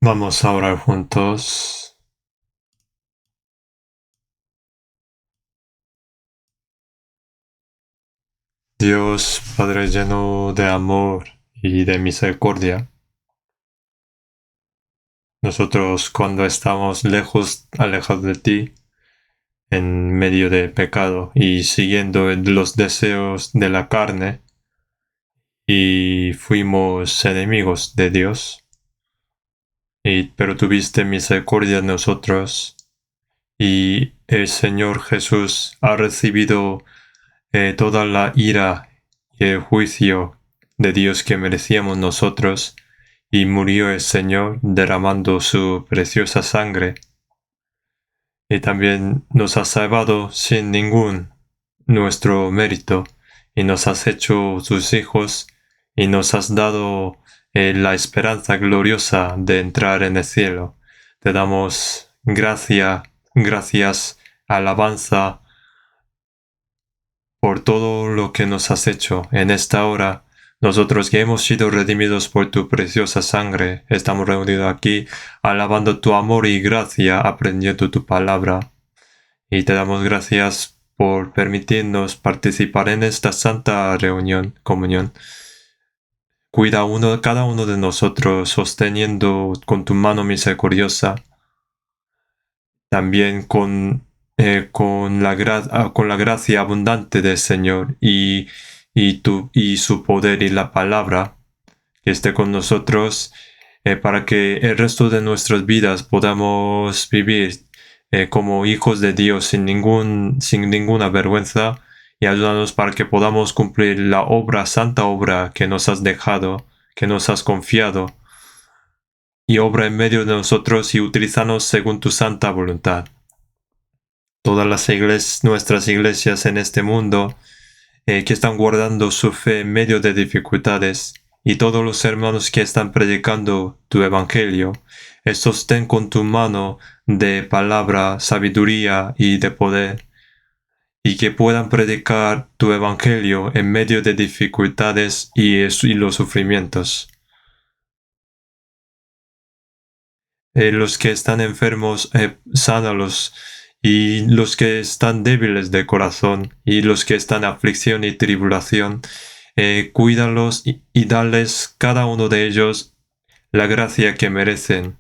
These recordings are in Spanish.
Vamos a orar juntos. Dios, Padre lleno de amor y de misericordia, nosotros cuando estamos lejos, alejados de ti, en medio de pecado y siguiendo los deseos de la carne, y fuimos enemigos de Dios, pero tuviste misericordia de nosotros, y el Señor Jesús ha recibido toda la ira y el juicio de Dios que merecíamos nosotros, y murió el Señor derramando su preciosa sangre, y también nos ha salvado sin ningún nuestro mérito, y nos has hecho tus hijos, y nos has dado la esperanza gloriosa de entrar en el cielo. Te damos gracias, alabanza, por todo lo que nos has hecho en esta hora. Nosotros que hemos sido redimidos por tu preciosa sangre, estamos reunidos aquí alabando tu amor y gracia, aprendiendo tu palabra. Y te damos gracias por permitirnos participar en esta santa comunión. Cuida cada uno de nosotros, sosteniendo con tu mano misericordiosa, también con la gracia abundante del Señor y su poder y la palabra que esté con nosotros, para que el resto de nuestras vidas podamos vivir como hijos de Dios sin ninguna vergüenza, y ayúdanos para que podamos cumplir la santa obra que nos has dejado, que nos has confiado, y obra en medio de nosotros y utilízanos según tu santa voluntad. Todas nuestras iglesias en este mundo, que están guardando su fe en medio de dificultades, y todos los hermanos que están predicando tu evangelio, sostén con tu mano de palabra, sabiduría y de poder, y que puedan predicar tu evangelio en medio de dificultades y los sufrimientos. Los que están enfermos, sánalos, y los que están débiles de corazón, y los que están en aflicción y tribulación, cuídalos y dales cada uno de ellos la gracia que merecen.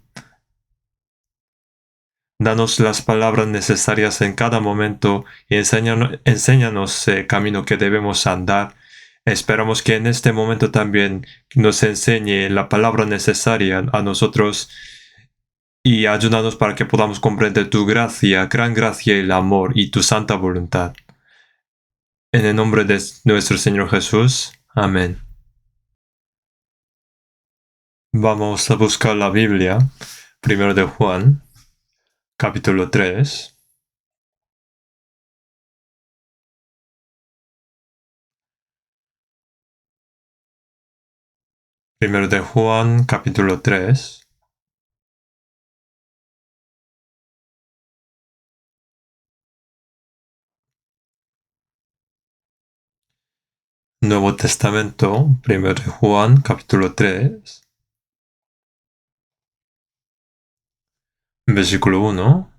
Danos las palabras necesarias en cada momento y enséñanos el camino que debemos andar. Esperamos que en este momento también nos enseñe la palabra necesaria a nosotros, y ayúdanos para que podamos comprender tu gracia, gran gracia y el amor y tu santa voluntad. En el nombre de nuestro Señor Jesús. Amén. Vamos a buscar la Biblia, primero de Juan, capítulo 3. Primero de Juan, capítulo 3. Nuevo Testamento, primero de Juan, capítulo 3, versículo 1.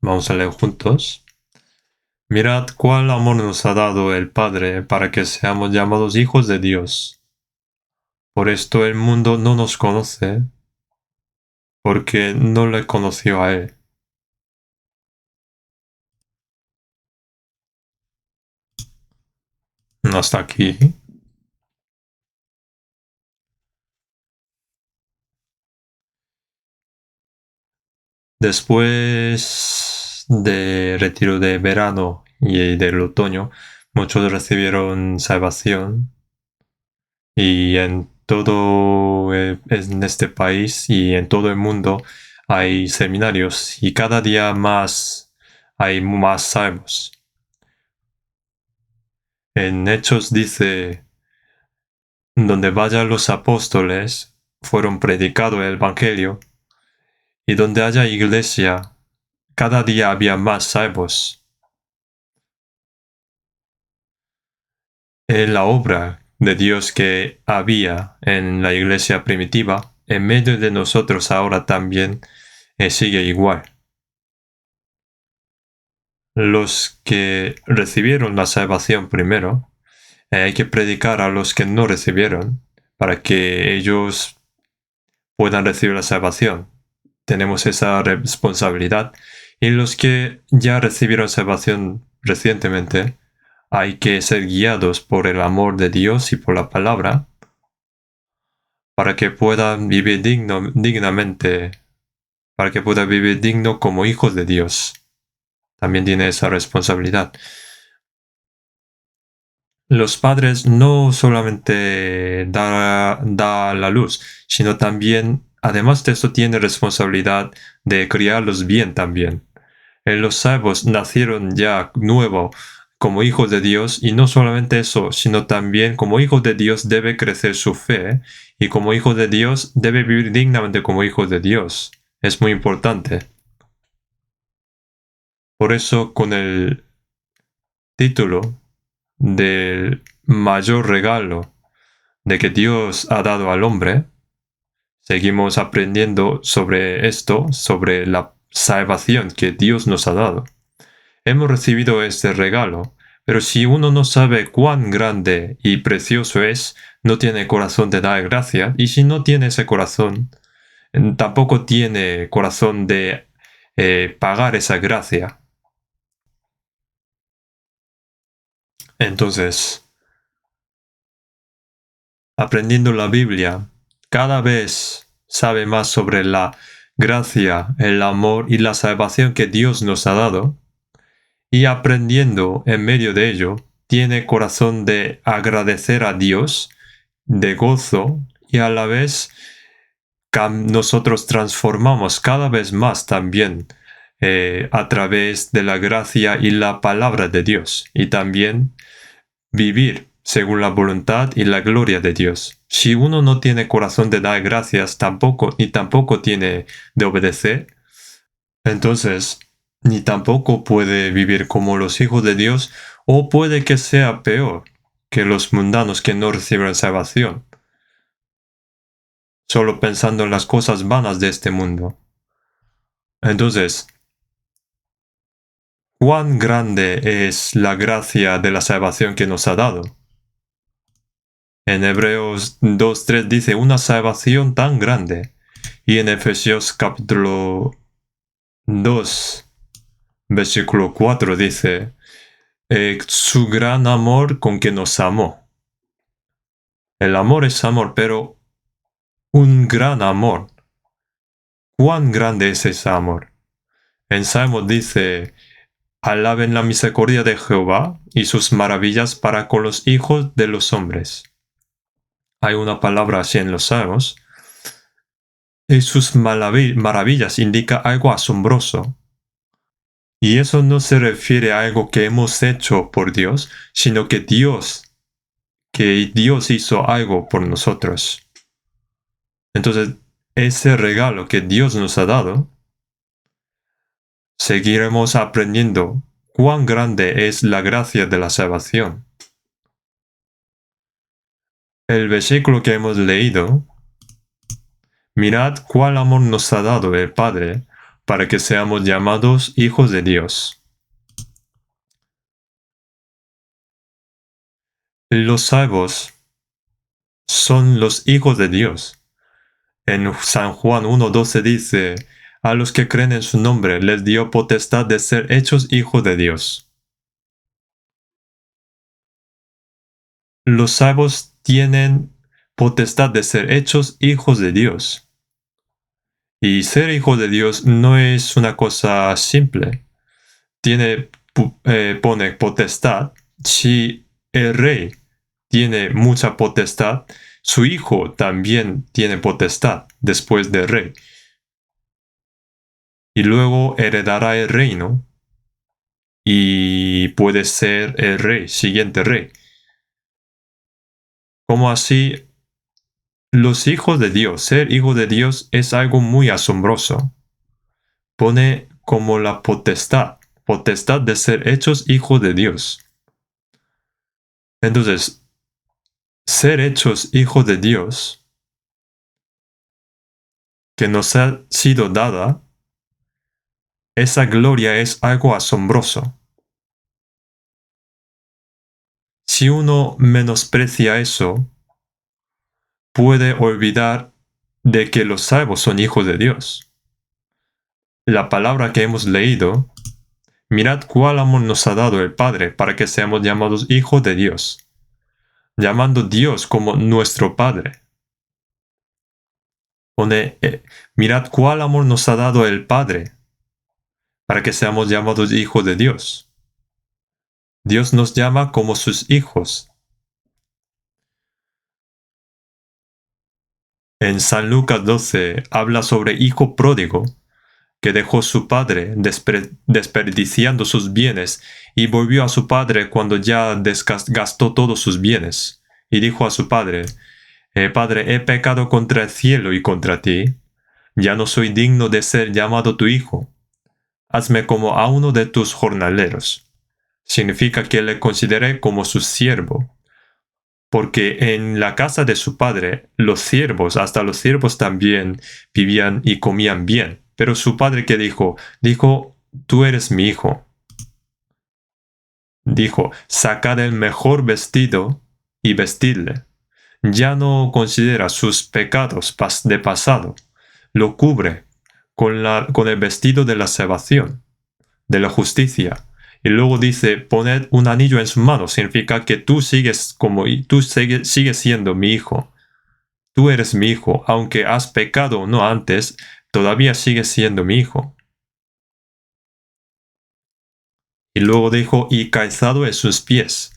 Vamos a leer juntos. Mirad cuál amor nos ha dado el Padre para que seamos llamados hijos de Dios. Por esto el mundo no nos conoce, porque no le conoció a Él. Hasta aquí. Después de retiro de verano y del otoño, muchos recibieron salvación, y en este país y en todo el mundo hay seminarios, y cada día más hay más salvos. En Hechos dice: donde vayan los apóstoles, fueron predicado el evangelio, y donde haya iglesia, cada día había más salvos. La obra de Dios que había en la iglesia primitiva en medio de nosotros ahora también sigue igual. Los que recibieron la salvación primero, hay que predicar a los que no recibieron para que ellos puedan recibir la salvación. Tenemos esa responsabilidad. Y los que ya recibieron salvación recientemente, hay que ser guiados por el amor de Dios y por la palabra para que puedan vivir dignamente, para que puedan vivir digno como hijos de Dios. También tiene esa responsabilidad. Los padres no solamente da la luz, sino también, además de eso, tiene responsabilidad de criarlos bien también. Los salvos nacieron ya nuevo como hijos de Dios y no solamente eso, sino también como hijos de Dios debe crecer su fe y como hijos de Dios debe vivir dignamente como hijos de Dios. Es muy importante. Por eso con el título del mayor regalo de que Dios ha dado al hombre, seguimos aprendiendo sobre esto, sobre la salvación que Dios nos ha dado. Hemos recibido este regalo, pero si uno no sabe cuán grande y precioso es, no tiene corazón de dar gracias, y si no tiene ese corazón, tampoco tiene corazón de pagar esa gracia. Entonces, aprendiendo la Biblia, cada vez sabe más sobre la gracia, el amor y la salvación que Dios nos ha dado, y aprendiendo en medio de ello, tiene corazón de agradecer a Dios, de gozo, y a la vez nosotros transformamos cada vez más también a través de la gracia y la palabra de Dios, y también vivir según la voluntad y la gloria de Dios. Si uno no tiene corazón de dar gracias tampoco, ni tampoco tiene de obedecer, entonces ni tampoco puede vivir como los hijos de Dios, o puede que sea peor que los mundanos que no reciben salvación, solo pensando en las cosas vanas de este mundo. Entonces, ¿cuán grande es la gracia de la salvación que nos ha dado? En Hebreos 2:3 dice una salvación tan grande. Y en Efesios capítulo 2, versículo 4 dice, su gran amor con que nos amó. El amor es amor, pero un gran amor. ¿Cuán grande es ese amor? En Salmo dice, alaben la misericordia de Jehová y sus maravillas para con los hijos de los hombres. Hay una palabra así en los Salmos. Y sus maravillas indica algo asombroso. Y eso no se refiere a algo que hemos hecho por Dios, sino que Dios hizo algo por nosotros. Entonces, ese regalo que Dios nos ha dado, seguiremos aprendiendo cuán grande es la gracia de la salvación. El versículo que hemos leído, mirad cuál amor nos ha dado el Padre para que seamos llamados hijos de Dios. Los salvos son los hijos de Dios. En San Juan 1:12 dice, a los que creen en su nombre les dio potestad de ser hechos hijos de Dios. Los salvos tienen potestad de ser hechos hijos de Dios. Y ser hijo de Dios no es una cosa simple. Pone potestad. Si el rey tiene mucha potestad, su hijo también tiene potestad después del rey. Y luego heredará el reino y puede ser el rey, siguiente rey. Como así, los hijos de Dios, ser hijo de Dios es algo muy asombroso. Pone como la potestad de ser hechos hijos de Dios. Entonces, ser hechos hijos de Dios que nos ha sido dada, esa gloria es algo asombroso. Si uno menosprecia eso, puede olvidar de que los salvos son hijos de Dios. La palabra que hemos leído, mirad cuál amor nos ha dado el Padre para que seamos llamados hijos de Dios, llamando a Dios como nuestro Padre. Pone, mirad cuál amor nos ha dado el Padre para que seamos llamados hijos de Dios. Dios nos llama como sus hijos. En San Lucas 12 habla sobre hijo pródigo, que dejó su padre desperdiciando sus bienes y volvió a su padre cuando ya gastó todos sus bienes. Y dijo a su padre, Padre, he pecado contra el cielo y contra ti. Ya no soy digno de ser llamado tu hijo. Hazme como a uno de tus jornaleros. Significa que le consideré como su siervo. Porque en la casa de su padre, los siervos, hasta los siervos también, vivían y comían bien. Pero su padre, ¿qué dijo? Dijo, tú eres mi hijo. Dijo, sacad el mejor vestido y vestidle. Ya no considera sus pecados de pasado. Lo cubre con el vestido de la salvación, de la justicia. Y luego dice, poned un anillo en su mano. Significa que tú sigues siendo mi hijo. Tú eres mi hijo. Aunque has pecado o no antes, todavía sigues siendo mi hijo. Y luego dijo, y calzado en sus pies.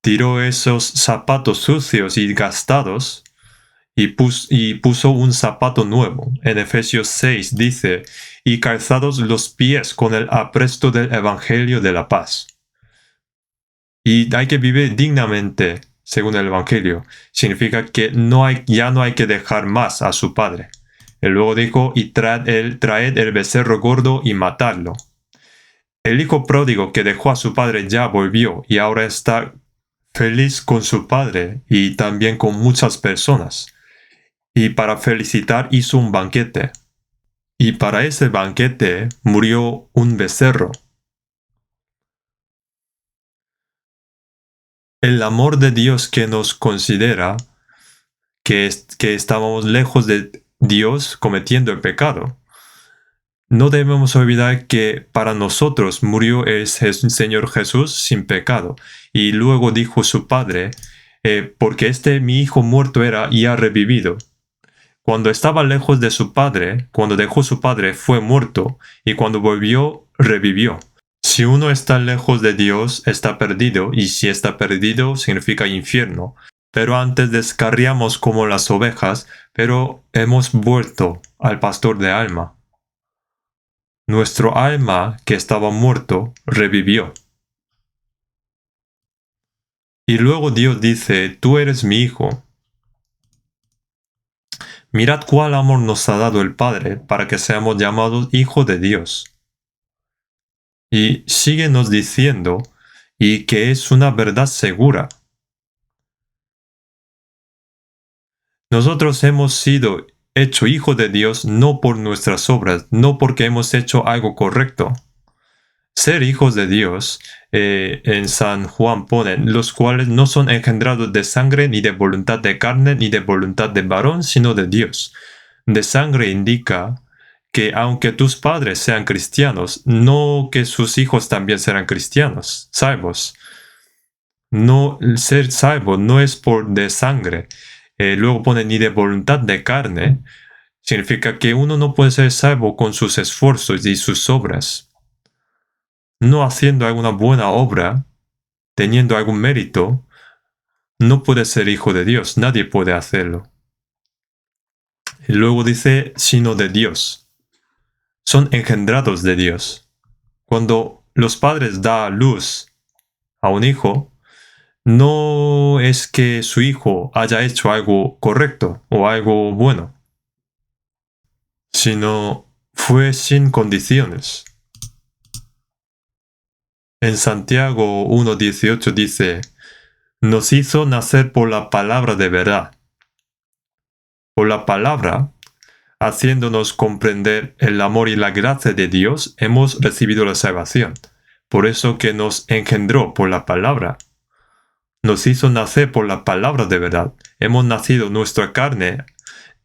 Tiró esos zapatos sucios y gastados y puso un zapato nuevo. En Efesios 6 dice, y calzados los pies con el apresto del Evangelio de la paz. Y hay que vivir dignamente, según el Evangelio. Significa que ya no hay que dejar más a su padre. Y luego dijo, y traed el becerro gordo y matadlo. El hijo pródigo que dejó a su padre ya volvió y ahora está feliz con su padre y también con muchas personas. Y para felicitar hizo un banquete. Y para ese banquete murió un becerro. El amor de Dios que nos considera que estábamos lejos de Dios cometiendo el pecado. No debemos olvidar que para nosotros murió el Señor Jesús sin pecado. Y luego dijo su padre, porque mi hijo muerto era y ha revivido. Cuando estaba lejos de su padre, cuando dejó su padre, fue muerto, y cuando volvió, revivió. Si uno está lejos de Dios, está perdido, y si está perdido, significa infierno. Pero antes descarriamos como las ovejas, pero hemos vuelto al pastor de alma. Nuestro alma, que estaba muerto, revivió. Y luego Dios dice, tú eres mi hijo. Mirad cuál amor nos ha dado el Padre para que seamos llamados hijos de Dios. Y síguenos diciendo, y que es una verdad segura. Nosotros hemos sido hechos hijos de Dios no por nuestras obras, no porque hemos hecho algo correcto. Ser hijos de Dios, en San Juan ponen, los cuales no son engendrados de sangre, ni de voluntad de carne, ni de voluntad de varón, sino de Dios. De sangre indica que aunque tus padres sean cristianos, no que sus hijos también serán cristianos, salvos. No, ser salvo no es por de sangre. Luego pone ni de voluntad de carne. Significa que uno no puede ser salvo con sus esfuerzos y sus obras. No haciendo alguna buena obra, teniendo algún mérito, no puede ser hijo de Dios. Nadie puede hacerlo. Y luego dice, sino de Dios. Son engendrados de Dios. Cuando los padres dan luz a un hijo, no es que su hijo haya hecho algo correcto o algo bueno, sino fue sin condiciones. En Santiago 1:18 dice, nos hizo nacer por la palabra de verdad. Por la palabra haciéndonos comprender el amor y la gracia de Dios, hemos recibido la salvación. Por eso que nos engendró por la palabra. Nos hizo nacer por la palabra de verdad. Hemos nacido nuestra carne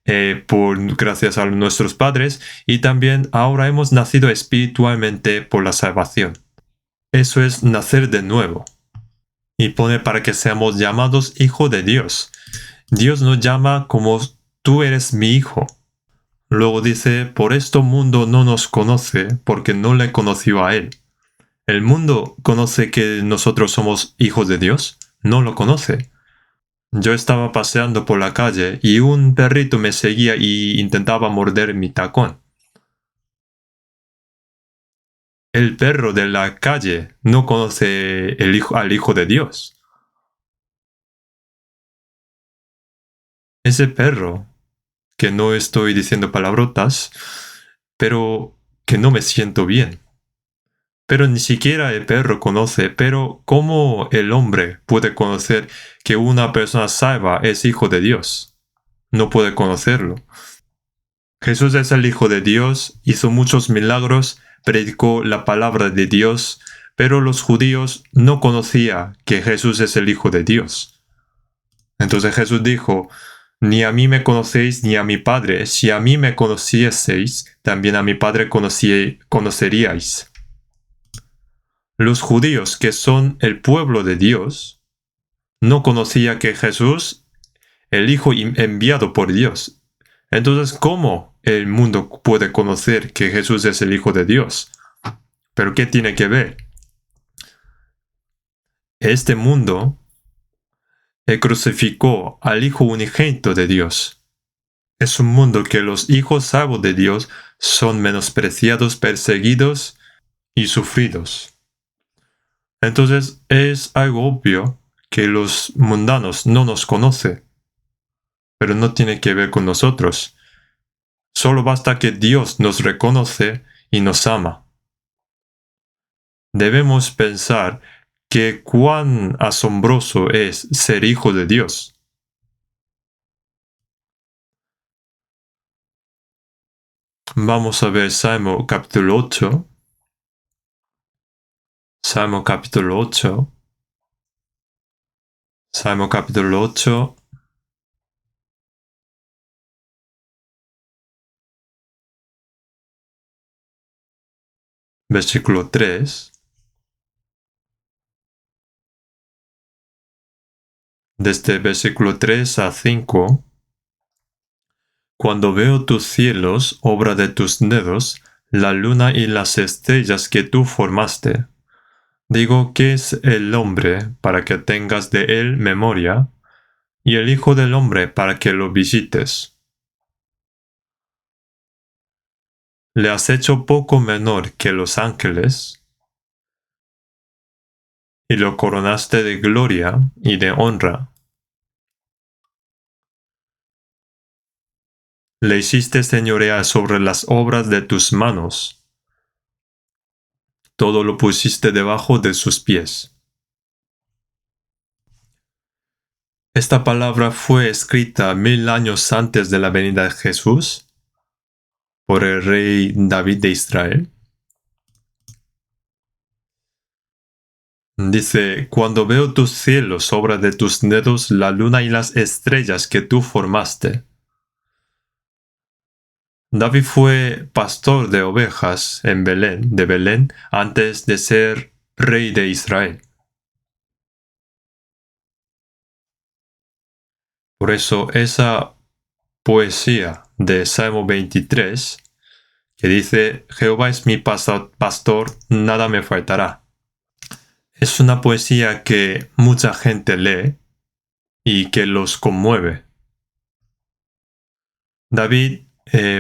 gracias a nuestros padres y también ahora hemos nacido espiritualmente por la salvación. Eso es nacer de nuevo. Y pone para que seamos llamados hijos de Dios. Dios nos llama como tú eres mi hijo. Luego dice, por esto mundo no nos conoce porque no le conoció a él. ¿El mundo conoce que nosotros somos hijos de Dios? No lo conoce. Yo estaba paseando por la calle y un perrito me seguía y intentaba morder mi tacón. El perro de la calle no conoce al Hijo de Dios. Ese perro, que no estoy diciendo palabrotas, pero que no me siento bien. Pero ni siquiera el perro conoce, pero ¿cómo el hombre puede conocer que una persona salva es hijo de Dios? No puede conocerlo. Jesús es el Hijo de Dios, hizo muchos milagros, predicó la palabra de Dios, pero los judíos no conocían que Jesús es el Hijo de Dios. Entonces Jesús dijo, ni a mí me conocéis ni a mi Padre, si a mí me conocieseis, también a mi Padre conoceríais. Los judíos, que son el pueblo de Dios, no conocían que Jesús, el Hijo enviado por Dios. Entonces, ¿cómo el mundo puede conocer que Jesús es el Hijo de Dios? ¿Pero qué tiene que ver? Este mundo crucificó al Hijo unigénito de Dios. Es un mundo que los hijos salvos de Dios son menospreciados, perseguidos y sufridos. Entonces es algo obvio que los mundanos no nos conocen, pero no tiene que ver con nosotros. Solo basta que Dios nos reconoce y nos ama. Debemos pensar que cuán asombroso es ser hijo de Dios. Vamos a ver Salmo capítulo 8. Salmo capítulo 8. Salmo capítulo 8. Versículo 3. Desde versículo 3 a 5. Cuando veo tus cielos, obra de tus dedos, la luna y las estrellas que tú formaste, digo, ¿qué es el hombre para que tengas de él memoria? Y el Hijo del Hombre para que lo visites. Le has hecho poco menor que los ángeles, y lo coronaste de gloria y de honra. Le hiciste señorear sobre las obras de tus manos. Todo lo pusiste debajo de sus pies. Esta palabra fue escrita 1000 años antes de la venida de Jesús por el rey David de Israel. Dice, cuando veo tus cielos, obra de tus dedos, la luna y las estrellas que tú formaste. David fue pastor de ovejas en Belén, antes de ser rey de Israel. Por eso esa poesía de Salmo 23, que dice, Jehová es mi pastor, nada me faltará. Es una poesía que mucha gente lee y que los conmueve. David,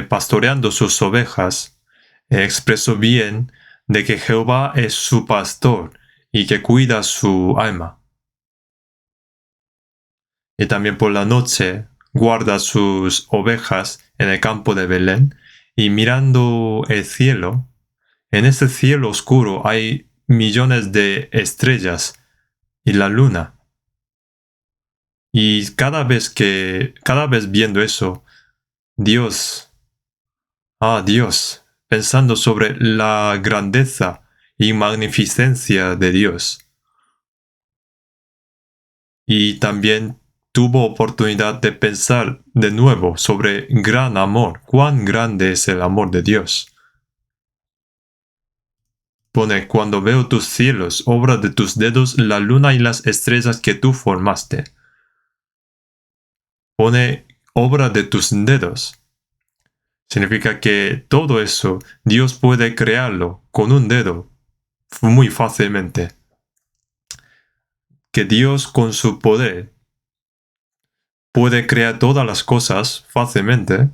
pastoreando sus ovejas, expresó bien de que Jehová es su pastor y que cuida su alma. Y también por la noche guarda sus ovejas en el campo de Belén, y mirando el cielo, en ese cielo oscuro hay millones de estrellas y la luna. Y cada vez viendo eso, Dios Ah, Dios, pensando sobre la grandeza y magnificencia de Dios. Y también tuvo oportunidad de pensar de nuevo sobre gran amor, cuán grande es el amor de Dios. Pone, cuando veo tus cielos, obra de tus dedos, la luna y las estrellas que tú formaste. Pone, obra de tus dedos. Significa que todo eso Dios puede crearlo con un dedo muy fácilmente. Que Dios con su poder puede crear todas las cosas fácilmente.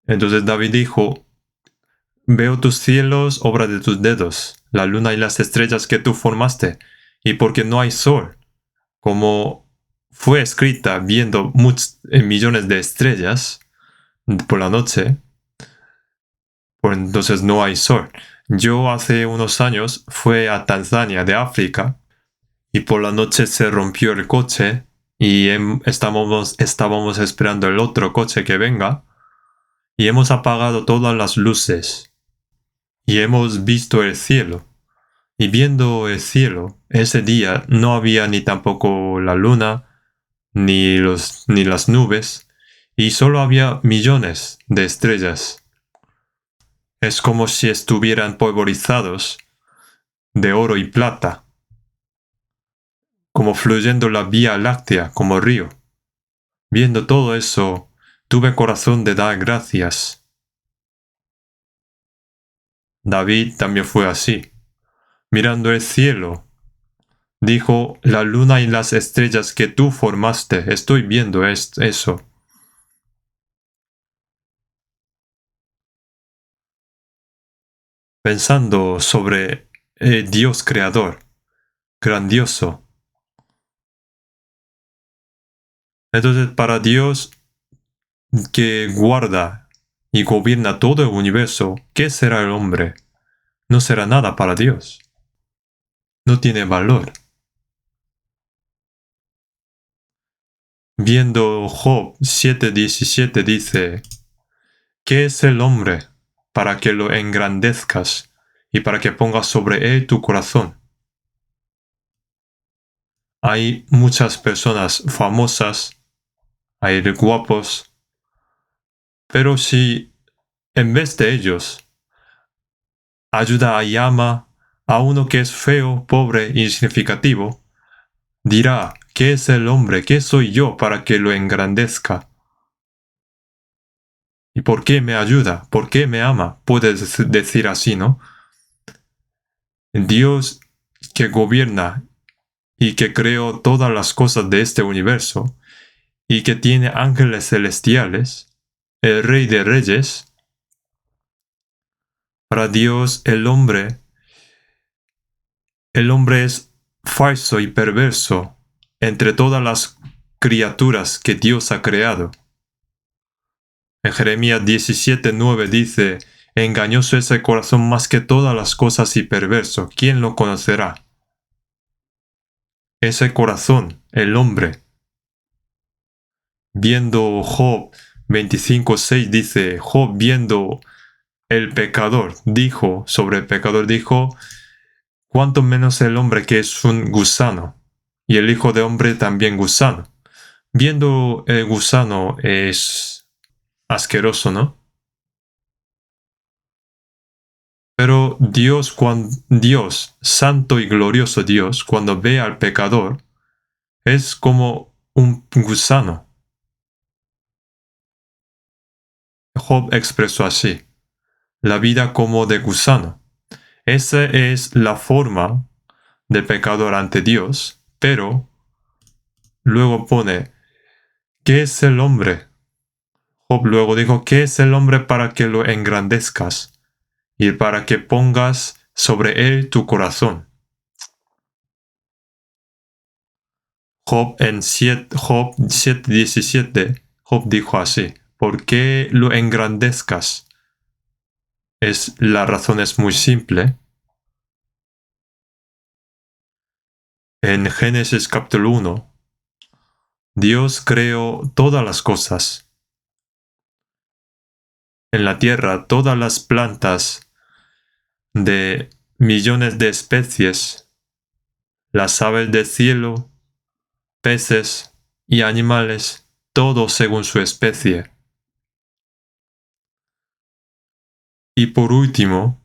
Entonces David dijo, veo tus cielos, obra de tus dedos, la luna y las estrellas que tú formaste, y porque no hay sol, como fue escrita viendo millones de estrellas por la noche, pues entonces no hay sol. Yo hace unos años fui a Tanzania, de África, y por la noche se rompió el coche y estábamos esperando el otro coche que venga y hemos apagado todas las luces y hemos visto el cielo. Y viendo el cielo, ese día no había ni tampoco la luna, ni las nubes, y solo había millones de estrellas. Es como si estuvieran polvorizados de oro y plata, como fluyendo la Vía Láctea como río. Viendo todo eso, tuve corazón de dar gracias. David también fue así. Mirando el cielo, dijo, la luna y las estrellas que tú formaste, estoy viendo eso. Pensando sobre Dios creador, grandioso. Entonces, para Dios que guarda y gobierna todo el universo, ¿qué será el hombre? No será nada para Dios. No tiene valor. Viendo Job 7:17 dice, ¿qué es el hombre para que lo engrandezcas y para que pongas sobre él tu corazón? Hay muchas personas famosas, hay guapos, pero si en vez de ellos ayuda y ama a uno que es feo, pobre, insignificativo, dirá, ¿qué es el hombre? ¿Qué soy yo para que lo engrandezca? ¿Y por qué me ayuda? ¿Por qué me ama? Puedes decir así, ¿no? Dios que gobierna y que creó todas las cosas de este universo y que tiene ángeles celestiales, el Rey de Reyes, para Dios el hombre es falso y perverso entre todas las criaturas que Dios ha creado. En Jeremías 17:9 dice, engañoso es el corazón más que todas las cosas y perverso, ¿quién lo conocerá? Ese corazón, el hombre. Viendo Job 25:6 dice, Job viendo el pecador, dijo, sobre el pecador dijo, cuánto menos el hombre que es un gusano, y el hijo de hombre también gusano. Viendo el gusano es asqueroso, ¿no? Pero Dios, santo y glorioso Dios, cuando ve al pecador, es como un gusano. Job expresó así, la vida como de gusano. Esa es la forma de pecador ante Dios, pero luego pone, ¿qué es el hombre? Job luego dijo, ¿qué es el hombre para que lo engrandezcas y para que pongas sobre él tu corazón? Job 7:17, Job dijo así, ¿por qué lo engrandezcas? La razón es muy simple. En Génesis capítulo 1, Dios creó todas las cosas. en la tierra todas las plantas de millones de especies, las aves del cielo, peces y animales, todos según su especie. Y por último,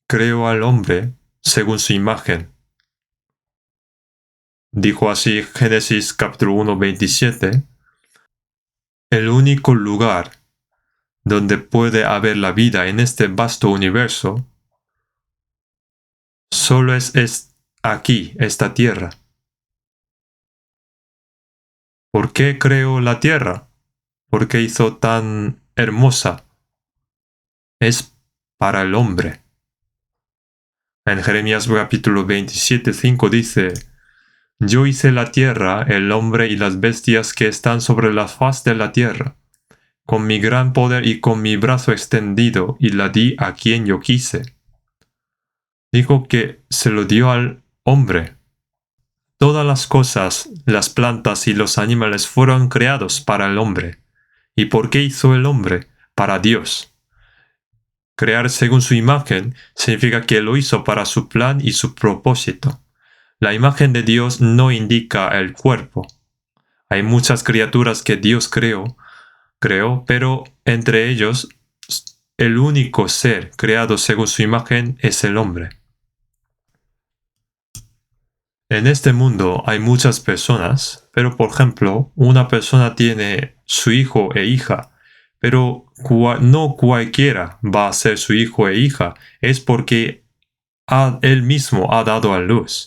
creó al hombre según su imagen. Dijo así Génesis capítulo 1, 27, el único lugar donde puede haber la vida en este vasto universo solo es aquí, esta tierra. ¿Por qué creó la tierra? ¿Por qué hizo tan hermosa? Es para el hombre. En Jeremías capítulo 27, 5 dice, yo hice la tierra, el hombre y las bestias que están sobre la faz de la tierra, con mi gran poder y con mi brazo extendido, y la di a quien yo quise. Dijo que se lo dio al hombre. Todas las cosas, las plantas y los animales fueron creados para el hombre. ¿Y por qué hizo el hombre? Para Dios. Crear según su imagen significa que lo hizo para su plan y su propósito. La imagen de Dios no indica el cuerpo. Hay muchas criaturas que Dios creó, pero entre ellos, el único ser creado según su imagen es el hombre. En este mundo hay muchas personas, pero por ejemplo, una persona tiene su hijo e hija, pero no cualquiera va a ser su hijo e hija, es porque él mismo ha dado a luz,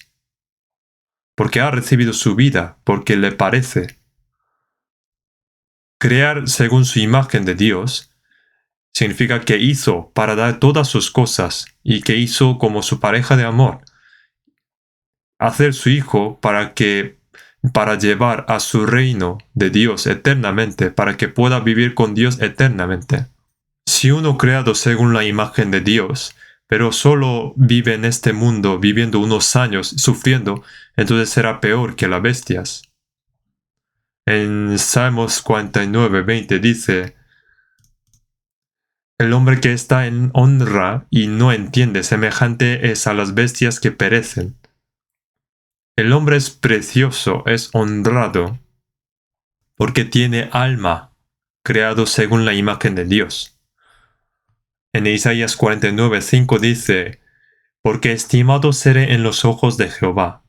porque ha recibido su vida, porque le parece. Crear según su imagen de Dios significa que hizo para dar todas sus cosas y que hizo como su pareja de amor. Hacer su hijo para llevar a su reino de Dios eternamente, para que pueda vivir con Dios eternamente. Si uno creado según la imagen de Dios, pero solo vive en este mundo viviendo unos años sufriendo, entonces será peor que las bestias. En Salmos 49, 20 dice, el hombre que está en honra y no entiende semejante es a las bestias que perecen. El hombre es precioso, es honrado, porque tiene alma, creado según la imagen de Dios. En Isaías 49, 5 dice, porque estimado seré en los ojos de Jehová.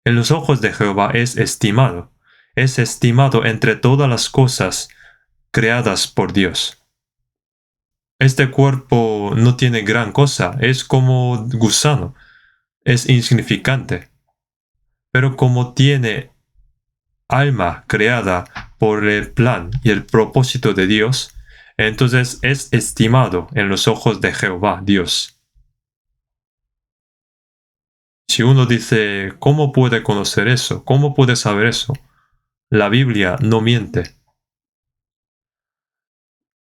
En los ojos de Jehová es estimado entre todas las cosas creadas por Dios. Este cuerpo no tiene gran cosa, es como gusano, es insignificante. Pero como tiene alma creada por el plan y el propósito de Dios, entonces es estimado en los ojos de Jehová, Dios. Si uno dice, ¿cómo puede conocer eso? ¿Cómo puede saber eso? La Biblia no miente.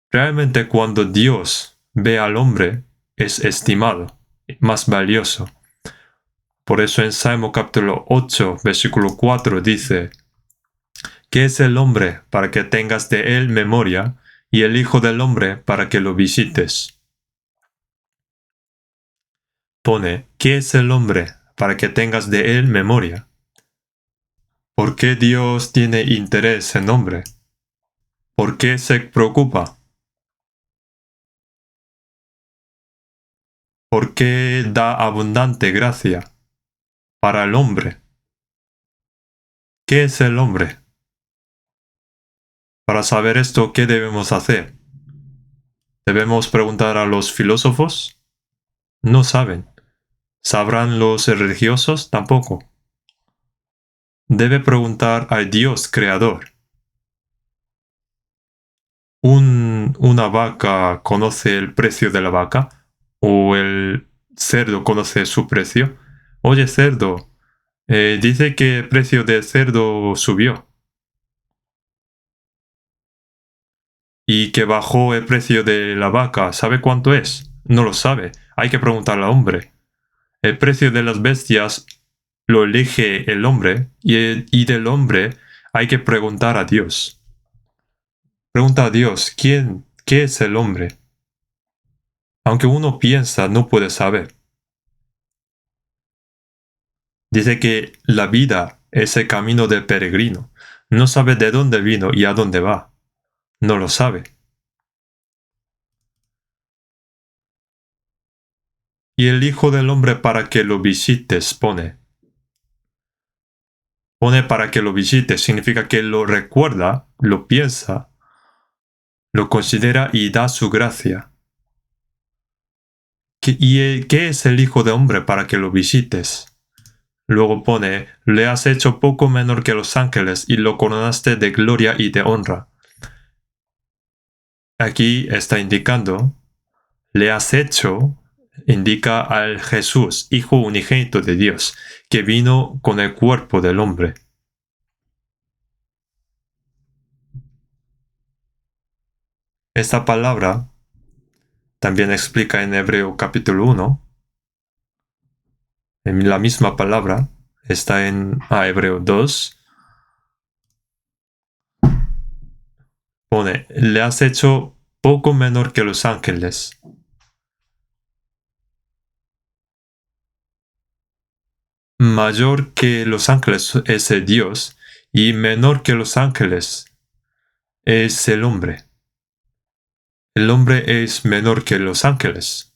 Realmente cuando Dios ve al hombre, es estimado, más valioso. Por eso en Salmo capítulo 8, versículo 4 dice, ¿qué es el hombre para que tengas de él memoria, y el hijo del hombre para que lo visites? Pone, ¿qué es el hombre para que tengas de él memoria? ¿Por qué Dios tiene interés en hombre? ¿Por qué se preocupa? ¿Por qué da abundante gracia para el hombre? ¿Qué es el hombre? Para saber esto, ¿qué debemos hacer? ¿Debemos preguntar a los filósofos? No saben. ¿Sabrán los religiosos? Tampoco. Debe preguntar al Dios creador. ¿Una vaca conoce el precio de la vaca? ¿O el cerdo conoce su precio? Oye, cerdo, dice que el precio del cerdo subió y que bajó el precio de la vaca. ¿Sabe cuánto es? No lo sabe. Hay que preguntarle al hombre. El precio de las bestias lo elige el hombre y del hombre hay que preguntar a Dios. Pregunta a Dios, ¿qué es el hombre? Aunque uno piensa, no puede saber. Dice que la vida es el camino del peregrino. No sabe de dónde vino y a dónde va. No lo sabe. Y el Hijo del Hombre para que lo visites, pone. Pone para que lo visites, significa que lo recuerda, lo piensa, lo considera y da su gracia. ¿Qué es el Hijo de Hombre para que lo visites? Luego pone, le has hecho poco menor que los ángeles y lo coronaste de gloria y de honra. Aquí está indicando, le has hecho, indica al Jesús, Hijo unigénito de Dios, que vino con el cuerpo del hombre. Esta palabra también explica en Hebreo capítulo 1, en la misma palabra, está en Hebreo 2, pone, le has hecho poco menor que los ángeles. Mayor que los ángeles es el Dios y menor que los ángeles es el hombre. El hombre es menor que los ángeles,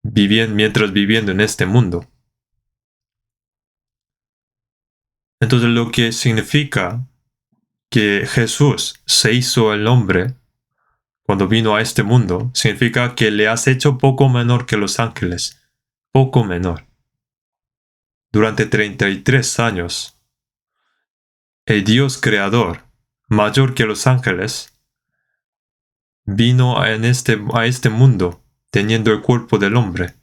mientras viviendo en este mundo. Entonces lo que significa que Jesús se hizo el hombre cuando vino a este mundo, significa que le has hecho poco menor que los ángeles, poco menor. Durante 33 años, el Dios creador, mayor que los ángeles, vino a este mundo teniendo el cuerpo del hombre.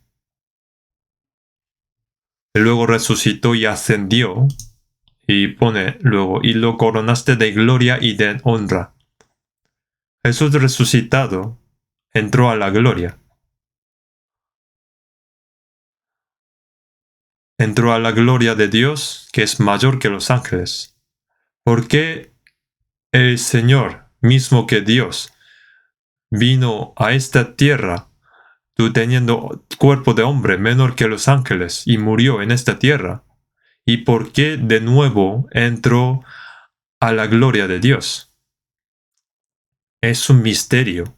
Y luego resucitó y ascendió, y pone luego, y lo coronaste de gloria y de honra. Jesús resucitado entró a la gloria. Entró a la gloria de Dios, que es mayor que los ángeles. ¿Por qué el Señor, mismo que Dios, vino a esta tierra, tú teniendo cuerpo de hombre menor que los ángeles, y murió en esta tierra? ¿Y por qué de nuevo entró a la gloria de Dios? Es un misterio,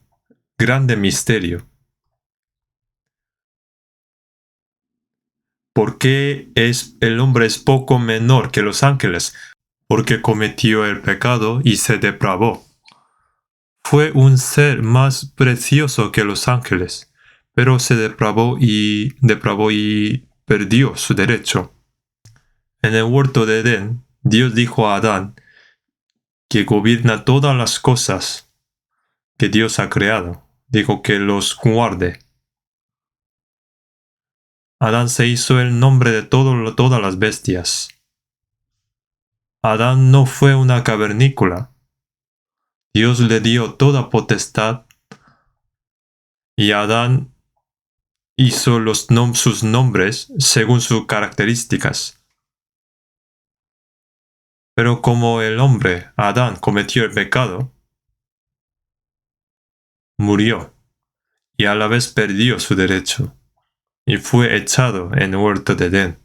grande misterio. ¿Por qué el hombre es poco menor que los ángeles? Porque cometió el pecado y se depravó. Fue un ser más precioso que los ángeles, pero se depravó y perdió su derecho. En el huerto de Edén, Dios dijo a Adán que gobierna todas las cosas que Dios ha creado. Dijo que los guarde. Adán se hizo el nombre de todas las bestias. Adán no fue una cavernícola. Dios le dio toda potestad y Adán hizo sus nombres según sus características. Pero como el hombre, Adán, cometió el pecado, murió y a la vez perdió su derecho y fue echado en el huerto de Edén.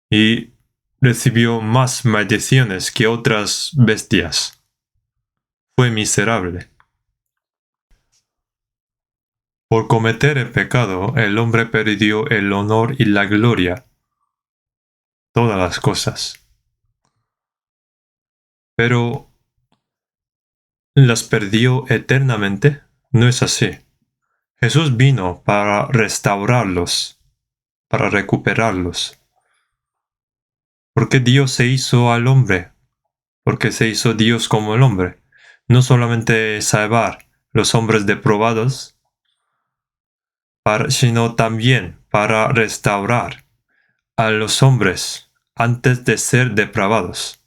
Y recibió más maldiciones que otras bestias. Fue miserable. Por cometer el pecado, el hombre perdió el honor y la gloria, todas las cosas. Pero ¿las perdió eternamente? No es así. Jesús vino para restaurarlos, para recuperarlos. ¿Por qué Dios se hizo al hombre? Porque se hizo Dios como el hombre. No solamente salvar los hombres depravados, sino también para restaurar a los hombres antes de ser depravados,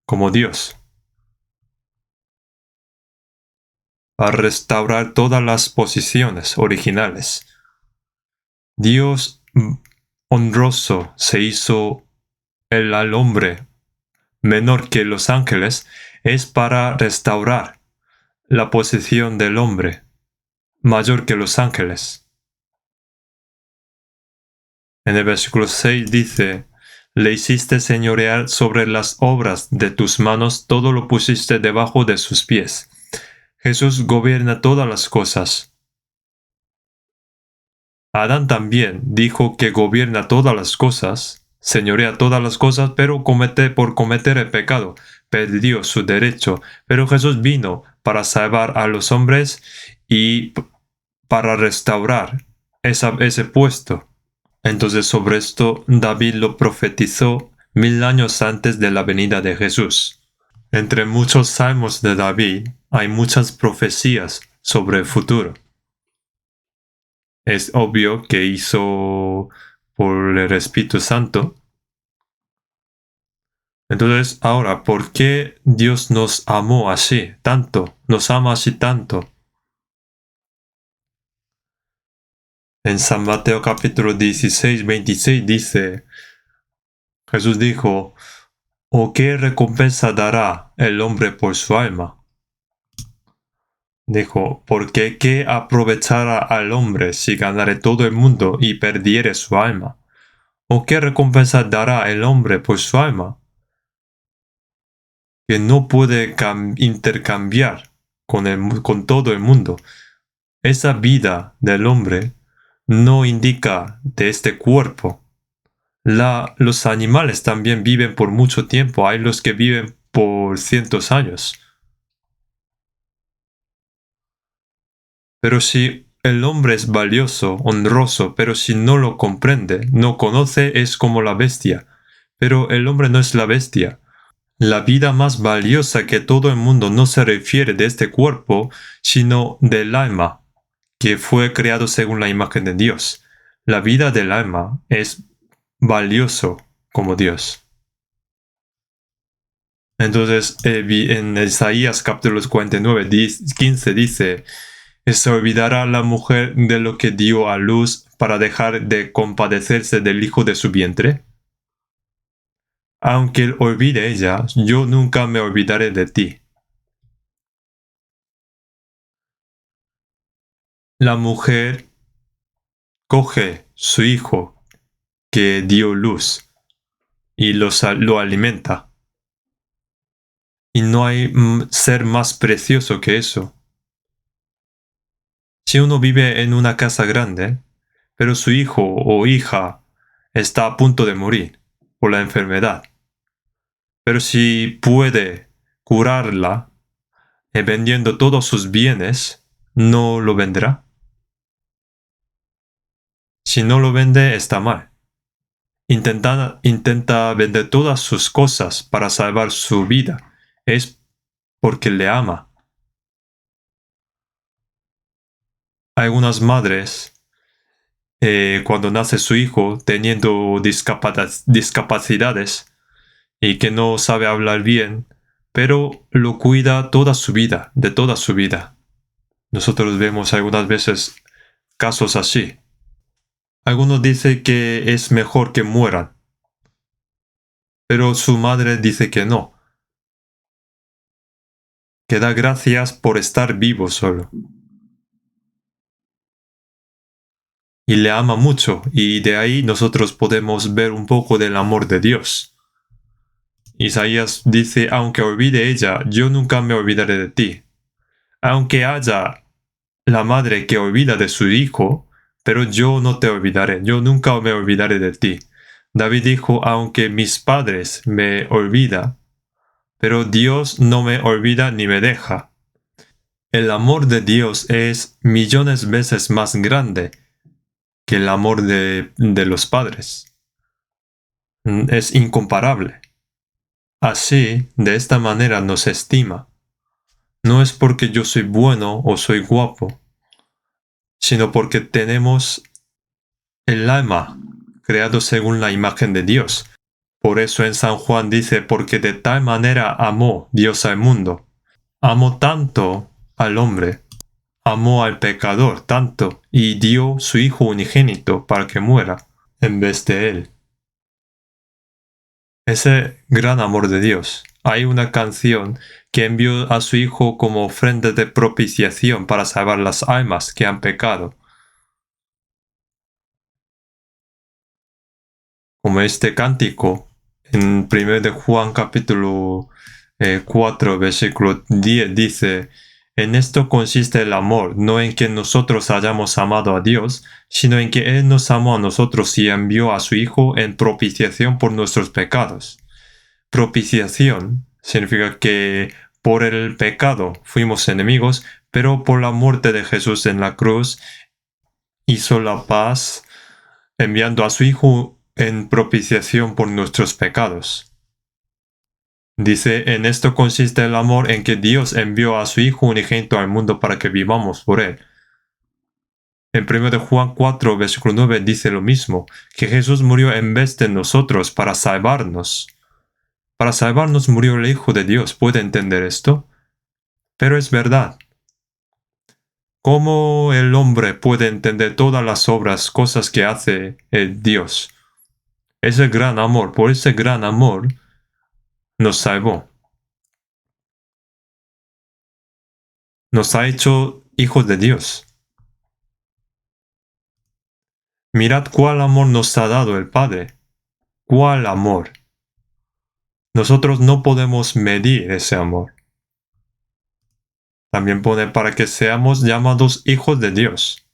como Dios. Para restaurar todas las posiciones originales. Dios honroso se hizo al hombre menor que los ángeles, es para restaurar la posición del hombre, mayor que los ángeles. En el versículo 6 dice, le hiciste señorear sobre las obras de tus manos, todo lo pusiste debajo de sus pies. Jesús gobierna todas las cosas. Adán también dijo que gobierna todas las cosas, señorea todas las cosas, pero por cometer el pecado, perdió su derecho. Pero Jesús vino para salvar a los hombres y para restaurar ese puesto. Entonces sobre esto David lo profetizó 1000 años antes de la venida de Jesús. Entre muchos salmos de David hay muchas profecías sobre el futuro. Es obvio que hizo por el Espíritu Santo. Entonces, ahora, ¿por qué Dios nos amó así tanto? Nos ama así tanto. En San Mateo capítulo 16, 26 dice, Jesús dijo, ¿o qué recompensa dará el hombre por su alma? Dijo, porque ¿qué aprovechará al hombre si ganare todo el mundo y perdiere su alma? ¿O qué recompensa dará el hombre por su alma? Que no puede intercambiar con todo el mundo. Esa vida del hombre no indica de este cuerpo. Los animales también viven por mucho tiempo. Hay los que viven por cientos años. Pero si el hombre es valioso, honroso, pero si no lo comprende, no conoce, es como la bestia. Pero el hombre no es la bestia. La vida más valiosa que todo el mundo no se refiere de este cuerpo, sino del alma, que fue creado según la imagen de Dios. La vida del alma es valioso como Dios. Entonces, en Isaías capítulo 49, 15 dice, ¿se olvidará la mujer de lo que dio a luz para dejar de compadecerse del hijo de su vientre? Aunque olvide ella, yo nunca me olvidaré de ti. La mujer coge su hijo que dio luz y lo alimenta. Y no hay ser más precioso que eso. Si uno vive en una casa grande, pero su hijo o hija está a punto de morir por la enfermedad, pero si puede curarla vendiendo todos sus bienes, ¿no lo venderá? Si no lo vende, está mal. Intenta vender todas sus cosas para salvar su vida. Es porque le ama. Algunas madres, cuando nace su hijo teniendo discapacidades y que no sabe hablar bien, pero lo cuida toda su vida, de toda su vida. Nosotros vemos algunas veces casos así. Algunos dicen que es mejor que mueran, pero su madre dice que no, que da gracias por estar vivo solo. Y le ama mucho, y de ahí nosotros podemos ver un poco del amor de Dios. Isaías dice, aunque olvide ella, yo nunca me olvidaré de ti. Aunque haya la madre que olvida de su hijo, pero yo no te olvidaré, yo nunca me olvidaré de ti. David dijo, aunque mis padres me olvidan, pero Dios no me olvida ni me deja. El amor de Dios es millones de veces más grande que el amor de los padres. Es incomparable. Así, de esta manera nos estima. No es porque yo soy bueno o soy guapo, sino porque tenemos el alma creado según la imagen de Dios. Por eso en San Juan dice, porque de tal manera amó Dios al mundo. Amó tanto al hombre, amó al pecador tanto, y dio su Hijo unigénito para que muera en vez de él. Ese gran amor de Dios. Hay una canción que envió a su Hijo como ofrenda de propiciación para salvar las almas que han pecado. Como este cántico en 1 de Juan capítulo 4 versículo 10 dice: en esto consiste el amor, no en que nosotros hayamos amado a Dios, sino en que Él nos amó a nosotros y envió a su Hijo en propiciación por nuestros pecados. Propiciación significa que por el pecado fuimos enemigos, pero por la muerte de Jesús en la cruz hizo la paz, enviando a su Hijo en propiciación por nuestros pecados. Dice: en esto consiste el amor, en que Dios envió a su Hijo unigénito al mundo para que vivamos por Él. En 1 de Juan 4, versículo 9 dice lo mismo, que Jesús murió en vez de nosotros para salvarnos. Para salvarnos murió el Hijo de Dios. ¿Puede entender esto? Pero es verdad. ¿Cómo el hombre puede entender todas las obras, cosas que hace el Dios? Ese gran amor, por ese gran amor, nos salvó. Nos ha hecho hijos de Dios. Mirad cuál amor nos ha dado el Padre. ¿Cuál amor? Nosotros no podemos medir ese amor. También pone para que seamos llamados hijos de Dios.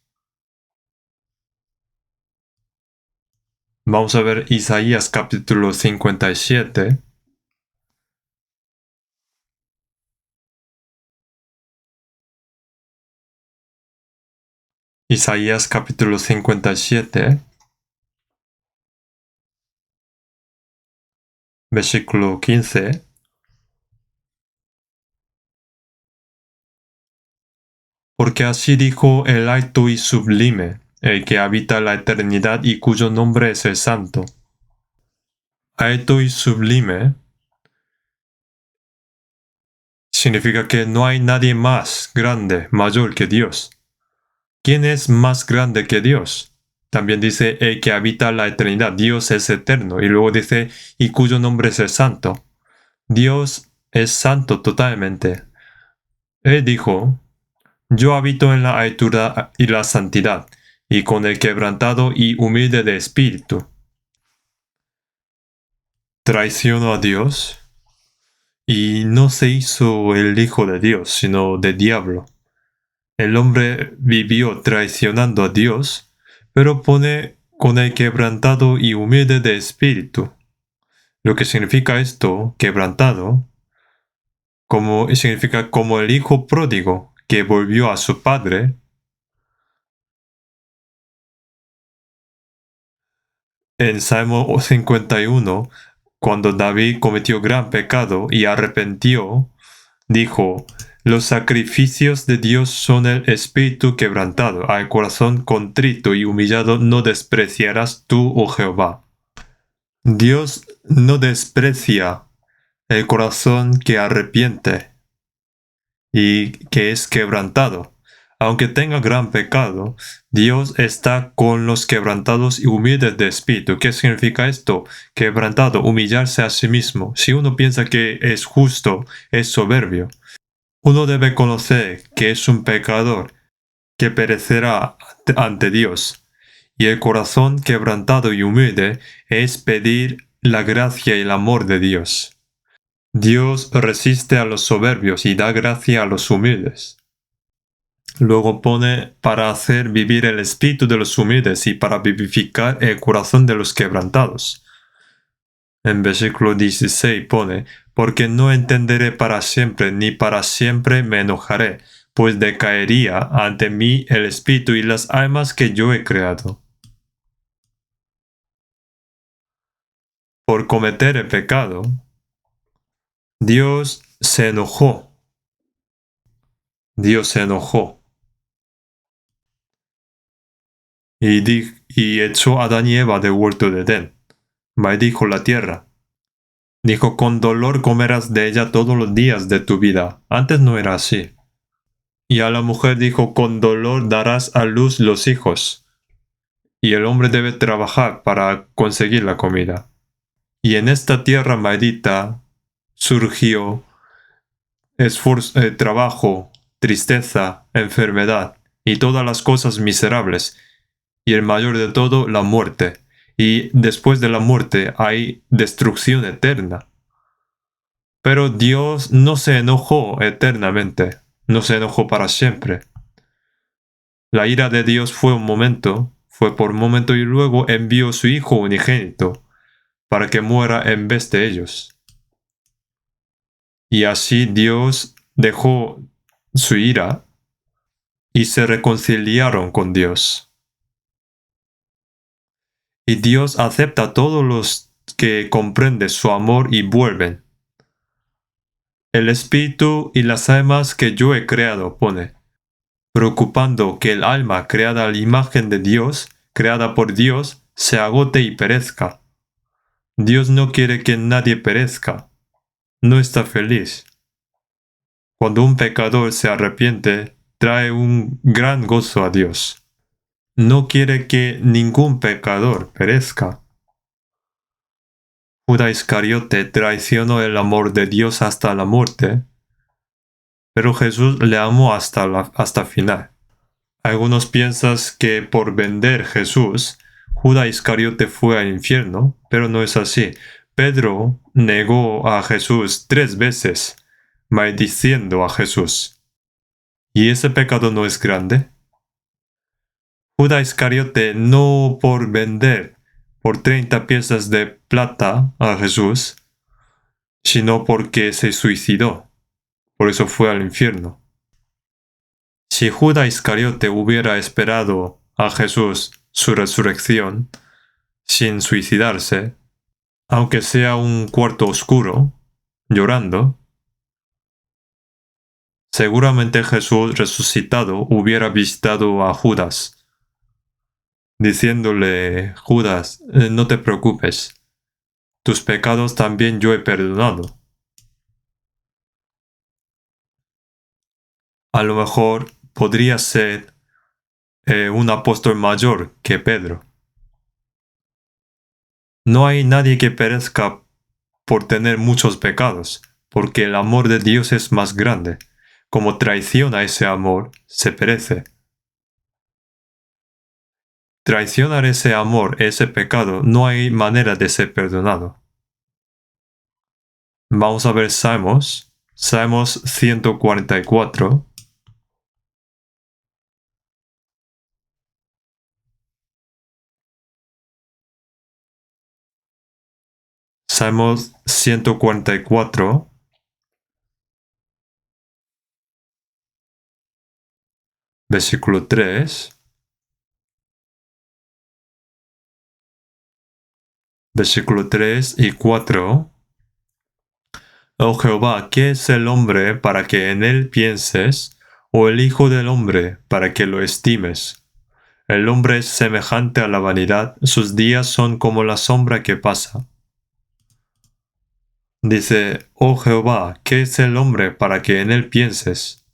Vamos a ver Isaías capítulo 57. Isaías capítulo 57, versículo 15. Porque así dijo el alto y sublime, el que habita la eternidad y cuyo nombre es el Santo. Alto y sublime significa que no hay nadie más grande, mayor que Dios. ¿Quién es más grande que Dios? También dice el que habita la eternidad. Dios es eterno. Y luego dice, y cuyo nombre es el Santo. Dios es santo totalmente. Él dijo: yo habito en la altura y la santidad, y con el quebrantado y humilde de espíritu. Traicionó a Dios y no se hizo el Hijo de Dios, sino de diablo. El hombre vivió traicionando a Dios, pero pone con el quebrantado y humilde de espíritu. Lo que significa esto, quebrantado, significa como el hijo pródigo que volvió a su padre. En Salmo 51, cuando David cometió gran pecado y arrepintió, dijo: los sacrificios de Dios son el espíritu quebrantado, al corazón contrito y humillado no despreciarás tú, oh Jehová. Dios no desprecia el corazón que arrepiente y que es quebrantado. Aunque tenga gran pecado, Dios está con los quebrantados y humildes de espíritu. ¿Qué significa esto? Quebrantado, humillarse a sí mismo. Si uno piensa que es justo, es soberbio. Uno debe conocer que es un pecador, que perecerá ante Dios. Y el corazón quebrantado y humilde es pedir la gracia y el amor de Dios. Dios resiste a los soberbios y da gracia a los humildes. Luego pone para hacer vivir el espíritu de los humildes y para vivificar el corazón de los quebrantados. En versículo 16 pone: porque no entenderé para siempre, ni para siempre me enojaré, pues decaería ante mí el espíritu y las almas que yo he creado. Por cometer el pecado, Dios se enojó. Dios se enojó. Y echó a Adán y Eva del huerto de Edén. Maldijo la tierra. Dijo: con dolor comerás de ella todos los días de tu vida. Antes no era así. Y a la mujer dijo: con dolor darás a luz los hijos. Y el hombre debe trabajar para conseguir la comida. Y en esta tierra maldita surgió trabajo, tristeza, enfermedad y todas las cosas miserables. Y el mayor de todo, la muerte. Y después de la muerte hay destrucción eterna. Pero Dios no se enojó eternamente, no se enojó para siempre. La ira de Dios fue por un momento y luego envió su Hijo unigénito para que muera en vez de ellos. Y así Dios dejó su ira y se reconciliaron con Dios. Y Dios acepta a todos los que comprenden su amor y vuelven. El espíritu y las almas que yo he creado, pone, preocupando que el alma creada a la imagen de Dios, creada por Dios, se agote y perezca. Dios no quiere que nadie perezca. No está feliz. Cuando un pecador se arrepiente, trae un gran gozo a Dios. No quiere que ningún pecador perezca. Judas Iscariote traicionó el amor de Dios hasta la muerte, pero Jesús le amó hasta final. Algunos piensan que por vender Jesús, Judas Iscariote fue al infierno, pero no es así. Pedro negó a Jesús 3 veces, maldiciendo a Jesús. ¿Y ese pecado no es grande? Judas Iscariote no por vender por 30 piezas de plata a Jesús, sino porque se suicidó. Por eso fue al infierno. Si Judas Iscariote hubiera esperado a Jesús su resurrección sin suicidarse, aunque sea un cuarto oscuro, llorando, seguramente Jesús resucitado hubiera visitado a Judas, diciéndole: Judas, no te preocupes, tus pecados también yo he perdonado. A lo mejor podría ser un apóstol mayor que Pedro. No hay nadie que perezca por tener muchos pecados, porque el amor de Dios es más grande. Como traiciona ese amor, se perece. Traicionar ese amor, ese pecado, no hay manera de ser perdonado. Vamos a ver Salmos 144. Salmos 144, versículo 3. Versículo 3 y 4. Oh Jehová, ¿qué es el hombre para que en él pienses? ¿O el hijo del hombre para que lo estimes? El hombre es semejante a la vanidad, sus días son como la sombra que pasa. Dice: oh Jehová, ¿qué es el hombre para que en él pienses?